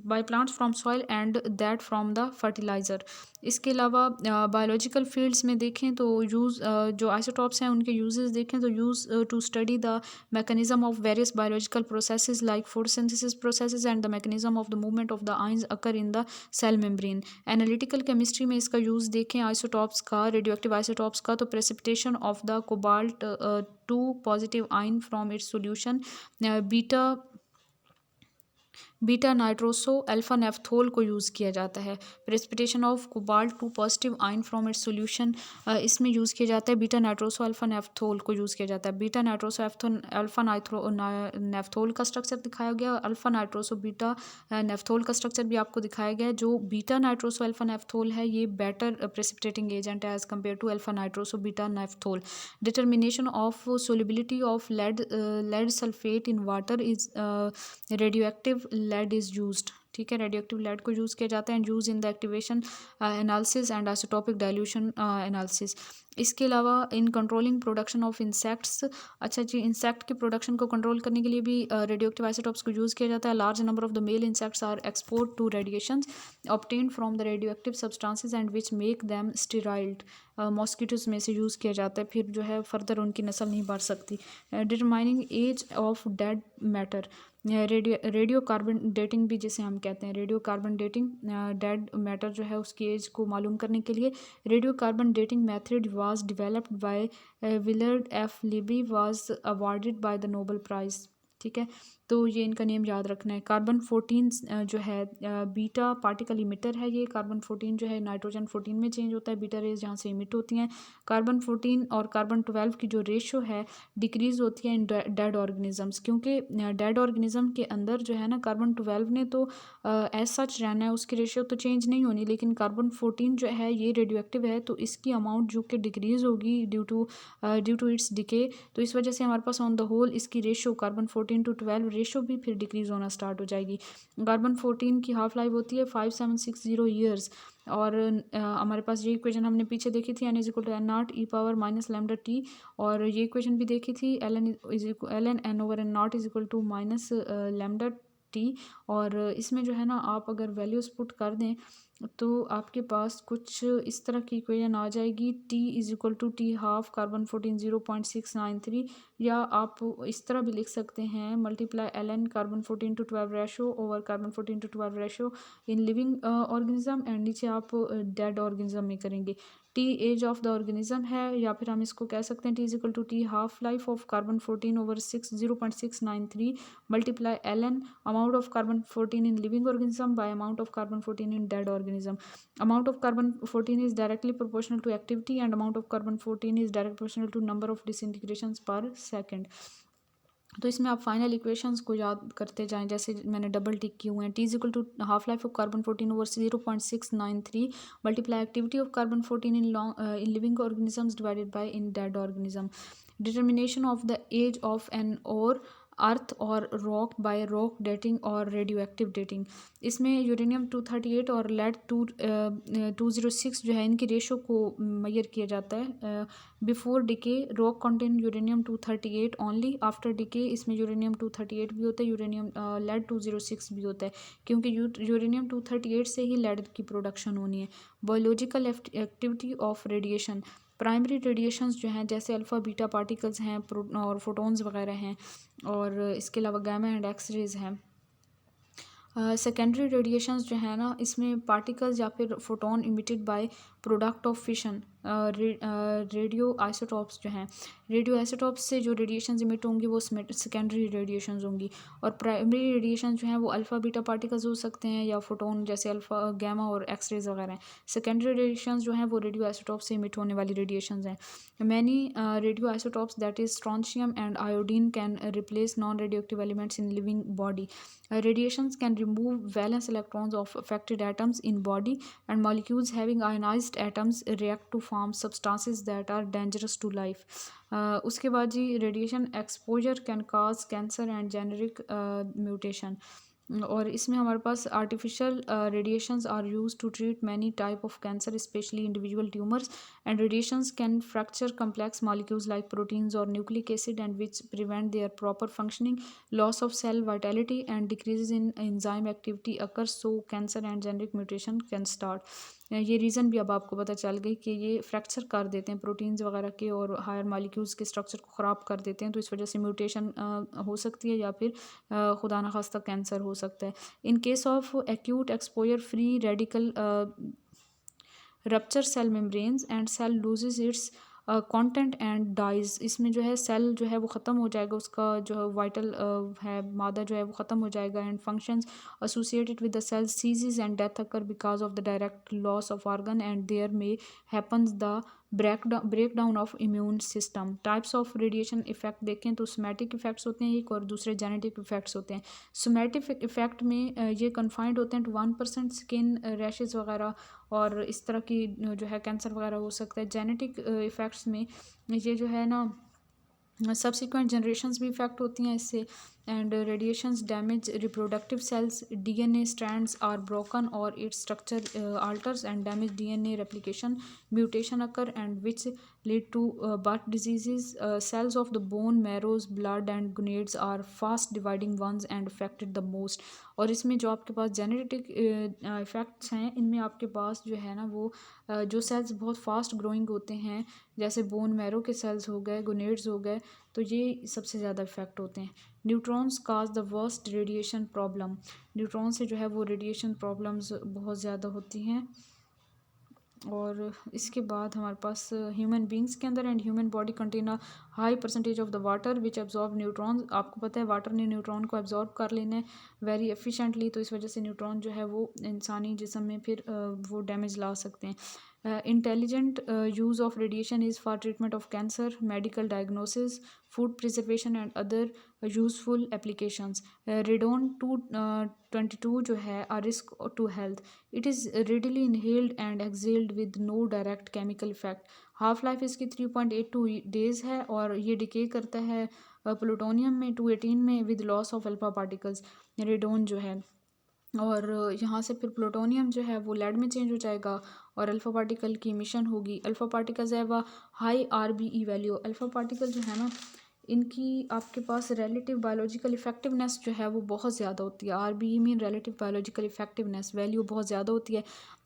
by plants from soil and that from the fertilizer. इसके अलावा biological fields में देखें तो use जो isotopes हैं उनके uses देखें तो use to study the mechanism of various biological processes like photosynthesis processes and the mechanism of the movement of the ions occur in the cell membrane. Analytical chemistry में इसका use देखें isotopes का, radio active isotopes का, तो precipitation of the cobalt 2 positive ion from its solution, beta nitroso alpha naphthol को use किया जाता है। Precipitation of cobalt 2 positive ion from its solution, इसमें यूज़ किया जाता है बीटा नाइट्रोसो अल्फा नेफ्थोल को यूज़ किया जाता है। बीटा नाइट्रोसो अल्फा नेफ्थोल का स्ट्रक्चर दिखाया गया, अल्फा नाइट्रोसो बीटा नेफ्थोल का स्ट्रक्चर भी आपको दिखाया गया। जो बीटा नाइट्रोसो अल्फा नेफ्थोल है ये बेटर प्रेसिपिटेटिंग एजेंट है as compare to alpha nitroso beta naphthol. Determination of solubility of lead sulphate in water is radioactive lead is used. ठीक है, रेडियो एक्टिव लेड को use किया जाता है and use in the activation analysis and isotopic dilution analysis. इसके अलावा in controlling production of insects, अच्छा जी, इंसेक्ट के प्रोडक्शन को कंट्रोल करने के लिए भी रेडियो एक्टिव आइसोटोप्स को यूज़ किया जाता है। Large number of the male insects are export to radiations obtained from the radioactive substances and which make them steriled. Mosquitoes में से यूज़ किया जाता है, फिर जो है फर्दर उनकी नस्ल नहीं बढ़ सकती। Determining age of dead matter, radiocarbon dating भी जिसे हम कहते हैं। Radiocarbon dating dead matter जो है उसकी एज को मालूम करने के लिए radiocarbon dating method was developed by Willard F Libby was awarded by the Nobel prize. ठीक है, तो ये इनका नेम याद रखना है। कार्बन 14 जो है बीटा पार्टिकल इमिटर है। ये कार्बन 14 जो है नाइट्रोजन 14 में चेंज होता है, बीटा रेज जहाँ से इमिट होती हैं। कार्बन 14 और कार्बन 12 की जो रेशो है डिक्रीज़ होती है इन डेड ऑर्गेनिजम्स, क्योंकि डेड ऑर्गेनिज्म के अंदर जो है ना कार्बन 12 ने तो एज सच रहना है, उसकी रेशियो तो चेंज नहीं होनी, लेकिन कार्बन 14 जो है ये रेडियो एक्टिव है, तो इसकी अमाउंट जो कि डिक्रीज़ होगी ड्यू टू इट्स डिके। तो इस वजह से हमारे पास ऑन द होल इसकी रेशो कार्बन 14 to 12 रेशो भी फिर डिक्रीज़ होना स्टार्ट हो जाएगी। कार्बन 14 की हाफ लाइफ होती है 5760 ईयर्स। और हमारे पास ये इक्वेशन हमने पीछे देखी थी, n=n0 e⁻λT, और ये इक्वेशन भी देखी थी ln n/n/λT। और इसमें जो है ना आप अगर वैल्यूज़ पुट कर दें तो आपके पास कुछ इस तरह की इक्वेशन आ जाएगी, T=T½ कार्बन 14 0.693, या आप इस तरह भी लिख सकते हैं multiply ln carbon 14 to 12 ratio over carbon 14 to 12 ratio in living organism, and नीचे आप डेड ऑर्गेनिज्म में करेंगे। T age of the organism है, या फिर हम इसको कह सकते हैं T=T half life of carbon 14 over 0.693 multiply ln amount of carbon 14 in living organism by amount of carbon 14 in dead organism. Amount of carbon 14 is directly proportional to activity, and amount of carbon 14 is directly proportional to number of disintegrations per second. तो इसमें आप final equations को याद करते जाएं, जैसे मैंने double tick किए हुए हैं। T=T half life of carbon 14 over 0.693 multiply activity of carbon 14 in living organisms divided by in dead organism. Determination of the age of an ore earth or rock by rock dating or radioactive dating. इसमें uranium 238 और lead 206 जो है इनकी ratio को major किया जाता है। Before decay rock contain uranium 238 only, after decay इसमें यूरेनियम 238 भी होता है, यूरेनियम लेड 206 भी होता है, क्योंकि यूरेनियम 238 से ही लेड की प्रोडक्शन होनी है। Biological activity of radiation, primary radiations जो हैं जैसे अल्फ़ा बीटा पार्टिकल्स हैं और फोटोन्स वगैरह हैं, और इसके अलावा गामा एंड एक्स रेज हैं। सेकेंडरी रेडिएशंस जो है ना इसमें पार्टिकल्स या फिर photon emitted by product of fission. Radio isotopes जो हैं, रेडियो आइसोटॉप्स से जो रेडिएशंस इमिट होंगी वो सेकेंडरी रेडिएशंस होंगी, और प्राइमरी रेडिएशन जो हैं वो अल्फ़ा बीटा पार्टिकल्स हो सकते हैं या फोटोन जैसे अल्फ़ा गामा और एक्स रेज वगैरह हैं। सेकेंडरी रेडिएशंस जो हैं वो रेडियो आइसोटॉप्स से इमिट होने वाली रेडिएशंस हैं। Many radio isotopes that is strontium and iodine can replace non radio active elements in living body. Radiations can remove valence electrons of affected atoms in body, and molecules having ionized atoms react to form substances that are dangerous to life. उसके बाद जी radiation exposure can cause cancer and generic mutation. और इसमें हमारे पास artificial radiations are use to treat many type of cancer specially individual tumours, and radiations can fracture complex molecules like proteins or nucleic acid and which prevent their proper functioning. Loss of cell vitality and decreases in enzyme activity occurs, so cancer and genetic mutation can start. ये reason भी अब आपको पता चल गई कि ये fracture कर देते हैं प्रोटीन्स वगैरह के और हायर मॉलिक्यूल्स के स्ट्रक्चर को ख़राब कर देते हैं, तो इस वजह से म्यूटेशन हो सकती है या फिर खुदा न खास्ता कैंसर हो सकता है। In case of acute exposure free radical rupture cell membranes and cell loses its content and dies. इसमें जो है सेल जो है वो ख़त्म हो जाएगा, उसका जो है वाइटल है मादा जो है वो ख़त्म हो जाएगा, and functions associated with the cell ceases and death occur because of the direct loss of organ, and there may happens the breakdown of immune system. Types of radiation effect देखें तो सोमैटिक इफेक्ट्स होते हैं एक, और दूसरे genetic effects होते हैं। Somatic effect में ये कन्फाइंड होते हैं टू 1% स्किन रैशेज़ वगैरह और इस तरह की जो है कैंसर वगैरह हो सकता है। जेनेटिक इफेक्ट्स में ये जो है ना सब्सिक्वेंट जनरेशन्स भी इफेक्ट होती हैं इससे, and radiations damage reproductive cells, DNA strands are broken और its structure alters and damage DNA replication, mutation occur and which lead to birth diseases. Cells of the bone marrows, blood and gonads are fast dividing ones and affected the most. और इसमें जो आपके पास genetic effects हैं इनमें आपके पास जो है ना वो जो सेल्स बहुत फास्ट ग्रोइंग होते हैं जैसे बोन मैरो के सेल्स हो गए, गोनेड्स हो गए, तो ये सबसे ज़्यादा इफ़ेक्ट होते हैं। Neutrons cause the worst radiation problem, neutron से जो है वो रेडिएशन प्रॉब्लम्स बहुत ज़्यादा होती हैं। और इसके बाद हमारे पास ह्यूमन बींग्स के अंदर and human body contain a high percentage of the water which absorb neutron. आपको पता है वाटर ने न्यूट्रॉन को एब्जॉर्ब कर लेना है वेरी एफिशिएंटली, तो इस वजह से न्यूट्रॉन जो है वो इंसानी जिस्म में फिर वो डैमेज ला सकते हैं। Intelligent use of radiation is for treatment of cancer, medical diagnosis, food preservation and other useful applications. Radon 222 जो है a risk to health, it is readily inhaled and exhaled with no direct chemical effect। Half life इसकी 3.82 days है और ये decay करता है plutonium में 218 में with loss of alpha particles, radon जो है। और यहाँ से फिर प्लूटोनियम जो है वो लेड में चेंज हो जाएगा और अल्फ़ा पार्टिकल की इमिशन होगी। अल्फ़ा पार्टिकल्स है वह high RBE value, alpha particle जो है ना इनकी आपके पास रिलेटिव बायोलॉजिकल इफेक्टिवनेस जो है वो बहुत ज़्यादा होती है। RBE mean relative biological effectiveness value बहुत ज़्यादा होती है।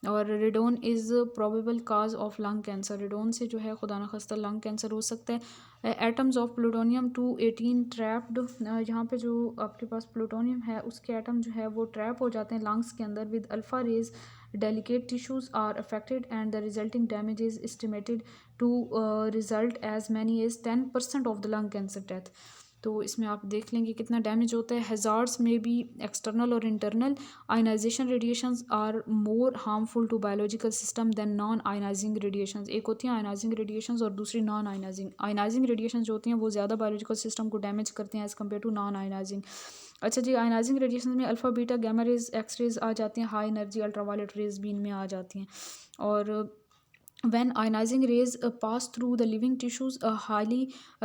और radon is probable cause of lung cancer, radon से जो है खुदा न खास्ता लंग कैंसर हो सकता है। एटम्स ऑफ प्लूटोनियम 218 ट्रैप्ड, यहाँ पे जो आपके पास प्लूटोनियम है उसके एटम जो है वो ट्रैप हो जाते हैं लंग्स के अंदर with alpha rays, delicate tissues are affected and the resulting damage is estimated to result as many as 10% of the lung cancer death। तो इसमें आप देख लेंगे कितना डैमेज होता है। हैज़ार्ड्स में भी एक्सटर्नल और internal ionization radiations are more harmful to biological system than non ionizing radiations. एक होती हैं आयनाइजिंग रेडिएशंस और दूसरी नॉन आयनाइजिंग। आयनाइजिंग रेडिएशन जो होती हैं वो ज़्यादा बायोलॉजिकल सिस्टम को डैमेज करते हैं as compare to non ionising. अच्छा जी, आयनाइजिंग रेडिएशन में alpha beta gamma rays X rays आ जाती हैं, हाई एनर्जी अल्ट्रावायलेट रेज भी इनमें आ जाती हैं। और when ionizing rays pass through the living tissues, a highly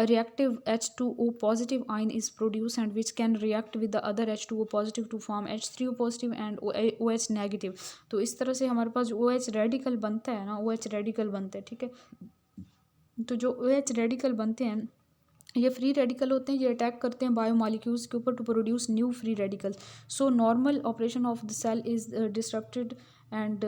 reactive H2O positive ion is produced and which can react with the other H2O positive to form H3O positive and OH negative। तो इस तरह से हमारे पास जो OH radical बनता है ना, OH radical बनता है, ठीक है। तो जो OH रेडिकल बनते हैं ये फ्री रेडिकल होते हैं, ये अटैक करते हैं बायोमॉलिक्यूल्स के ऊपर to produce new free radicals. So normal operation of the cell is disturbed and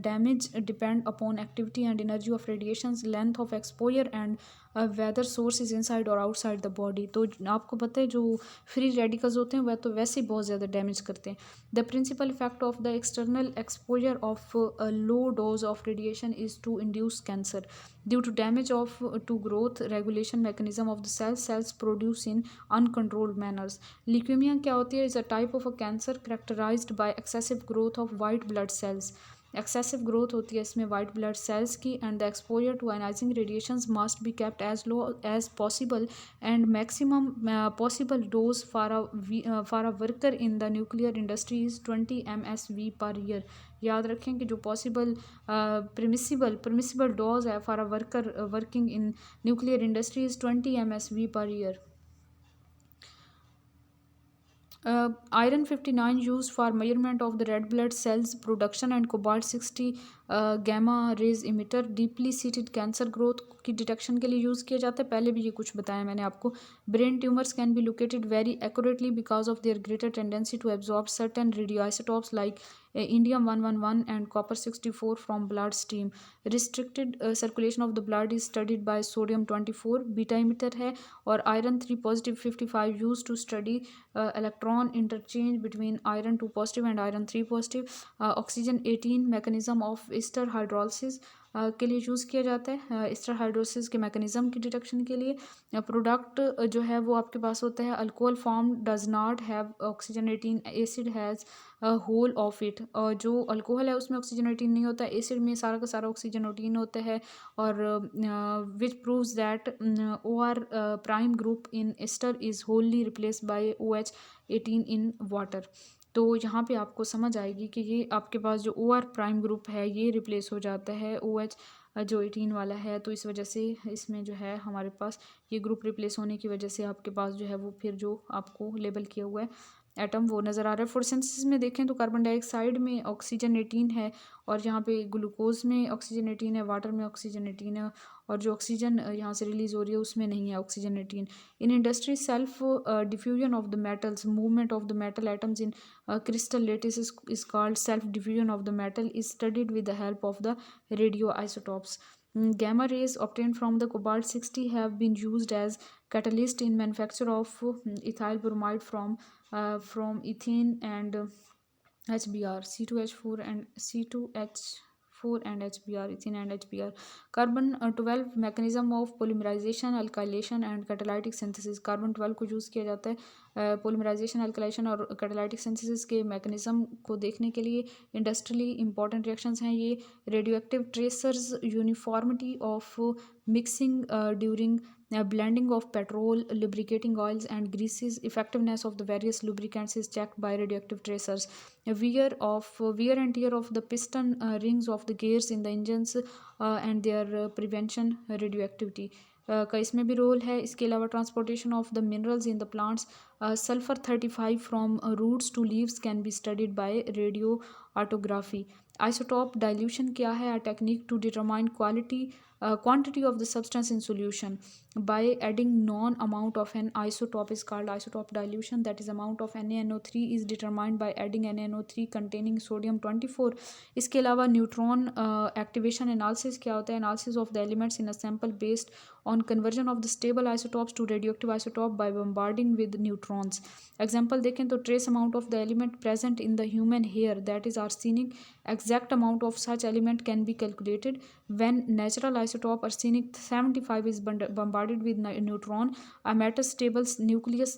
damage depend upon activity and energy of radiations, length of exposure and whether source is inside और outside the body. तो आपको पता है जो free radicals होते हैं वह तो वैसे ही बहुत ज़्यादा डैमेज करते हैं। The principal effect of the external exposure of low dose of radiation is to induce cancer due to damage of to growth regulation mechanism of the cells produce in uncontrolled manners। leukemia क्या होती है? is a type of a cancer characterized by excessive growth of white blood cells। Excessive growth होती है इसमें white blood cells की and the exposure to ionizing radiations must be kept as low as possible and maximum possible dose for a worker in the nuclear industry is 20 MSV per year. याद रखें कि जो possible permissible dose है for a worker working in nuclear industry is 20 MSV per year. Iron 59 used for measurement of the red blood cells production and cobalt 60 gamma rays emitter deeply seated cancer growth की detection के लिए use किया जाता है। पहले भी ये कुछ बताया मैंने आपको। Brain tumours can be located very accurately because of their greater tendency to absorb certain radioisotopes like indium 111 and copper 64 from blood stream। restricted circulation of the blood is studied by sodium 24 beta emitter है और iron 3 positive 55 used to study electron interchange between iron 2 positive and iron 3 positive। oxygen 18 mechanism of ester hydrolysis के लिए use किया जाता है ester hidrosis के mechanism की detection के लिए। प्रोडक्ट जो है वो आपके पास होता है alcohol form does not have oxygen 18 acid has whole of it. जो अल्कोहल है उसमें ऑक्सीजन 18 नहीं होता, एसिड में सारा का सारा ऑक्सीजन 18 होता है। और which proves that OR prime group in ester is wholly replace by OH 18 in water. तो यहाँ पे आपको समझ आएगी कि ये आपके पास जो OR प्राइम ग्रुप है ये रिप्लेस हो जाता है OH जो 18 वाला है। तो इस वजह से इसमें जो है हमारे पास ये ग्रुप रिप्लेस होने की वजह से आपके पास जो है वो फिर जो आपको लेबल किया हुआ है एटम वो नज़र आ रहा है। फोटोसिंथेसिस में देखें तो कार्बन डाइऑक्साइड में ऑक्सीजन 18 है और यहाँ पे ग्लूकोज में ऑक्सीजन 18 है, वाटर में ऑक्सीजन 18 है और जो ऑक्सीजन यहाँ से रिलीज़ हो रही है उसमें नहीं है oxygen 18। In industry self diffusion of the metals movement of the metal atoms in crystal lettuce is called self diffusion of the metal is studied with the help of the radio isotopes. Gamma rays obtained from the cobalt 60 have been used as catalyst in manufacture of ethyl bromide from ethene and HBr, C2H4 and C2H4 and HBr, ethene and HBr. Carbon 12 mechanism of polymerization, alkylation and catalytic synthesis. Carbon 12 को use किया जाता है polymerisation, अल्कलाइजेशन और catalytic synthesis के mechanism को देखने के लिए. इंडस्ट्रियली इंपॉर्टेंट रिएक्शंस हैं ये. Radio active tracers, uniformity of mixing during blending of petrol, lubricating oils and greases. Effectiveness of the various lubricants is checked by radioactive tracers. Wear and tear of the piston rings of the gears in the engines and their prevention. Radioactivity का इसमें भी role है. इसके अलावा transportation of the minerals in the plants. Sulphur 35 from roots to leaves can be studied by radio autography. Isotope dilution क्या है? A technique to determine quantity of the substance in solution by adding known amount of an isotope is called isotope dilution. That is, amount of NaNO3 is determined by adding NaNO3 containing sodium 24. इसके अलावा neutron activation analysis क्या होता है? Analysis of the elements in a sample based on conversion of the stable isotopes to radioactive isotope by bombarding with neutrons. Example देखें तो trace amount of the element present in the human hair, that is arsenic. Exact amount of such element can be calculated when natural isotope arsenic 75 is bombarded with neutron. A metastable nucleus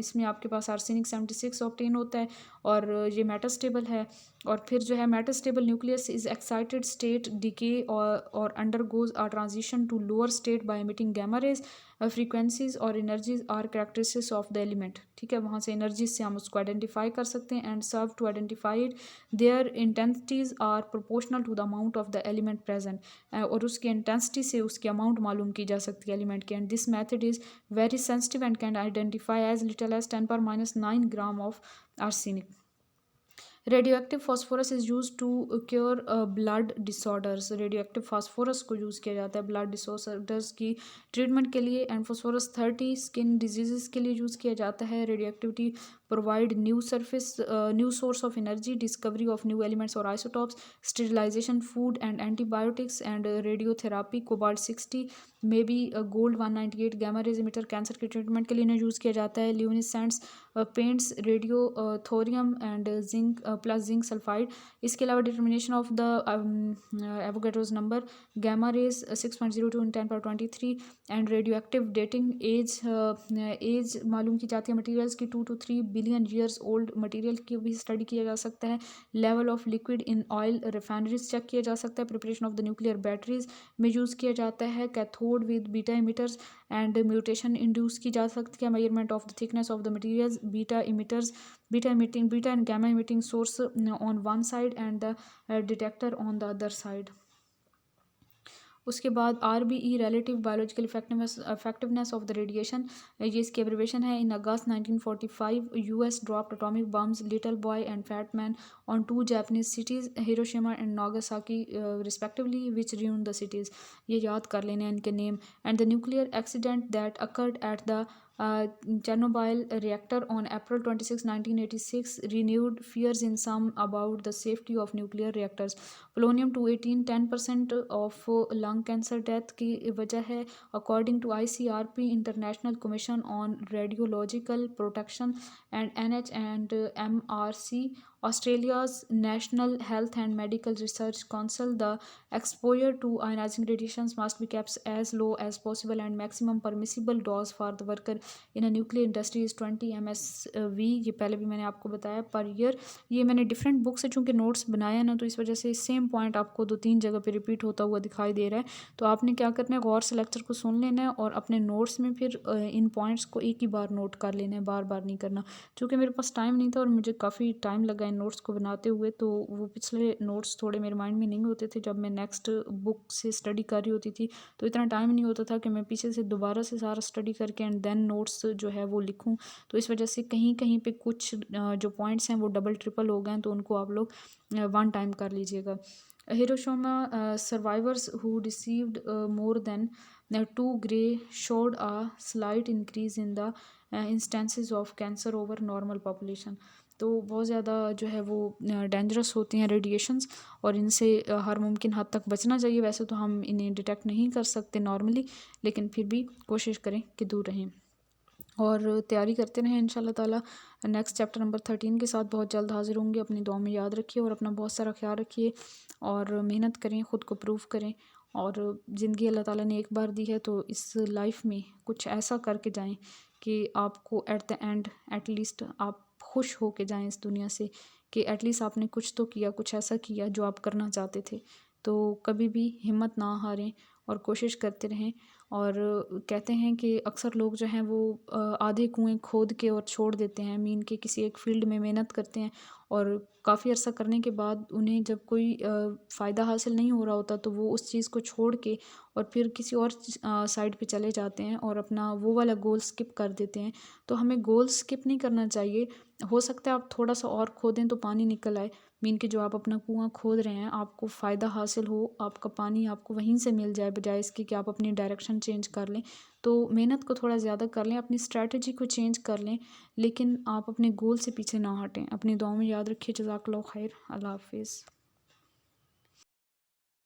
इसमें आपके पास arsenic 76 obtain होता है और ये metastable है. और फिर जो है metastable nucleus is excited state decay और undergoes a transition to lower state by emitting gamma rays. Frequencies और energies are characteristics of the element. ठीक है, वहाँ से एनर्जीज से हम उसको आइडेंटिफाई कर सकते हैं. And serve to identify it. Their intensities are proportional to the amount of the element present. और उसकी इंटेंसिटी से उसकी अमाउंट मालूम की जा सकती है एलिमेंट की. And this method is very sensitive and can identify as little as 10⁻⁹ gram of arsenic. Radioactive phosphorus is use to cure blood disorders. Radioactive phosphorus को यूज़ किया जाता है ब्लड डिसऑर्डर्स की ट्रीटमेंट के लिए. एंड फॉस्फोरस 30 स्किन डिजीज़ के लिए use किया जाता है. Radioactivity provide new source of energy, discovery of new elements और isotopes, sterilisation food and antibiotics and radiotherapy. Cobalt 60 may be gold 198 gamma rays emitter cancer के treatment के लिए इन्हें यूज़ किया जाता है. Luminescents paints radio thorium and zinc plus zinc sulphide. इसके अलावा determination of the Avogadro's number. Gamma rays 6.02 × 10⁻23 and radioactive dating. Age मालूम की जाती है मटीरियल्स की. 2 to 3 billion years old material की भी स्टडी किया जा सकता है. Level of liquid in oil refineries check किया जा सकता है. Preparation of the nuclear batteries में यूज़ किया जाता है. Cathode with beta emitters and mutation induce की जा सकती है. Measurement of the thickness of the materials. Beta and gamma emitting source on one side and the detector on the other side. उसके बाद RBE relative biological effectiveness of the radiation. ये इसकी abbreviation है. In August 1945 US dropped atomic bombs little boy and fat man on 2 Japanese cities, Hiroshima and Nagasaki respectively, which ruined the cities. ये याद कर लेने इनके name. And the nuclear accident that occurred at the Chernobyl reactor on April 26, 1986 renewed fears in some about the safety of nuclear reactors. Polonium 218 10% of lung cancer death की वजह है according to ICRP International Commission on Radiological Protection and NH and MRC. Australia's National Health and Medical Research Council. The exposure to ionizing radiations must be kept as low as possible and maximum permissible dose for the worker in a nuclear industry is 20 msv. ये पहले भी मैंने आपको बताया per year. ये मैंने different book से चूँकि नोट्स बनाया ना तो इस वजह से सेम पॉइंट आपको 2-3 जगह पे रिपीट होता हुआ दिखाई दे रहा है. तो आपने क्या करना है, गौर से लेक्चर को सुन लेना है और अपने नोट्स में फिर इन पॉइंट्स को एक ही बार नोट कर लेना है, बार बार नहीं करना. चूँकि मेरे पास टाइम नहीं था और मुझे काफ़ी टाइम लगा इन नोट्स को बनाते हुए तो वो पिछले नोट्स थोड़े मेरे माइंड में नहीं होते थे. जब मैं नेक्स्ट बुक से स्टडी कर रही होती थी तो इतना टाइम नहीं होता था कि मैं पीछे से दोबारा से सारा स्टडी करके एंड देन नोट्स जो है वो लिखूं. तो इस वजह से कहीं कहीं पे कुछ जो पॉइंट्स हैं वो डबल ट्रिपल हो गए हैं तो उनको आप लोग वन टाइम कर लीजिएगा. Hiroshima survivors who received more than 2 gray showed a slight increase in the instances of cancer over normal population. तो बहुत ज़्यादा जो है वो डेंजरस होती हैं रेडिएशंस, और इनसे हर मुमकिन हद तक बचना चाहिए। वैसे तो हम इन्हें डिटेक्ट नहीं कर सकते नॉर्मली, लेकिन फिर भी कोशिश करें कि दूर रहें और तैयारी करते रहें। इंशाल्लाह ताला नेक्स्ट चैप्टर नंबर 13 के साथ बहुत जल्द हाजिर होंगे। अपनी दुआ में याद रखिए और अपना बहुत सारा ख्याल रखिए और मेहनत करें, ख़ुद को प्रूव करें। और ज़िंदगी अल्लाह ताला ने एक बार दी है, तो इस लाइफ में कुछ ऐसा करके जाएं कि आपको एट द एंड एटलीस्ट आप खुश हो के जाएँ इस दुनिया से, कि एटलीस्ट आपने कुछ तो किया, कुछ ऐसा किया जो आप करना चाहते थे। तो कभी भी हिम्मत ना हारें और कोशिश करते रहें। और कहते हैं कि अक्सर लोग जो हैं वो आधे कुएं खोद के और छोड़ देते हैं, मीन के किसी एक फील्ड में मेहनत करते हैं और काफ़ी अर्सा करने के बाद उन्हें जब कोई फ़ायदा हासिल नहीं हो रहा होता, तो वो उस चीज़ को छोड़ के और फिर किसी और साइड पे चले जाते हैं और अपना वो वाला गोल स्किप कर देते हैं। तो हमें गोल स्किप नहीं करना चाहिए। हो सकता है आप थोड़ा सा और खोदें तो पानी निकल आए, मीन कि जो आप अपना कुआँ खोद रहे हैं आपको फ़ायदा हासिल हो, आपका पानी आपको वहीं से मिल जाए, बजाय इसके कि आप अपनी डायरेक्शन चेंज कर लें। तो मेहनत को थोड़ा ज़्यादा कर लें, अपनी स्ट्रैटेजी को चेंज कर लें, लेकिन आप अपने गोल से पीछे ना हटें। अपनी दुआओं में याद रखिए। जज़ाकल्लाहु खैर। अल्लाह हाफ़िज़।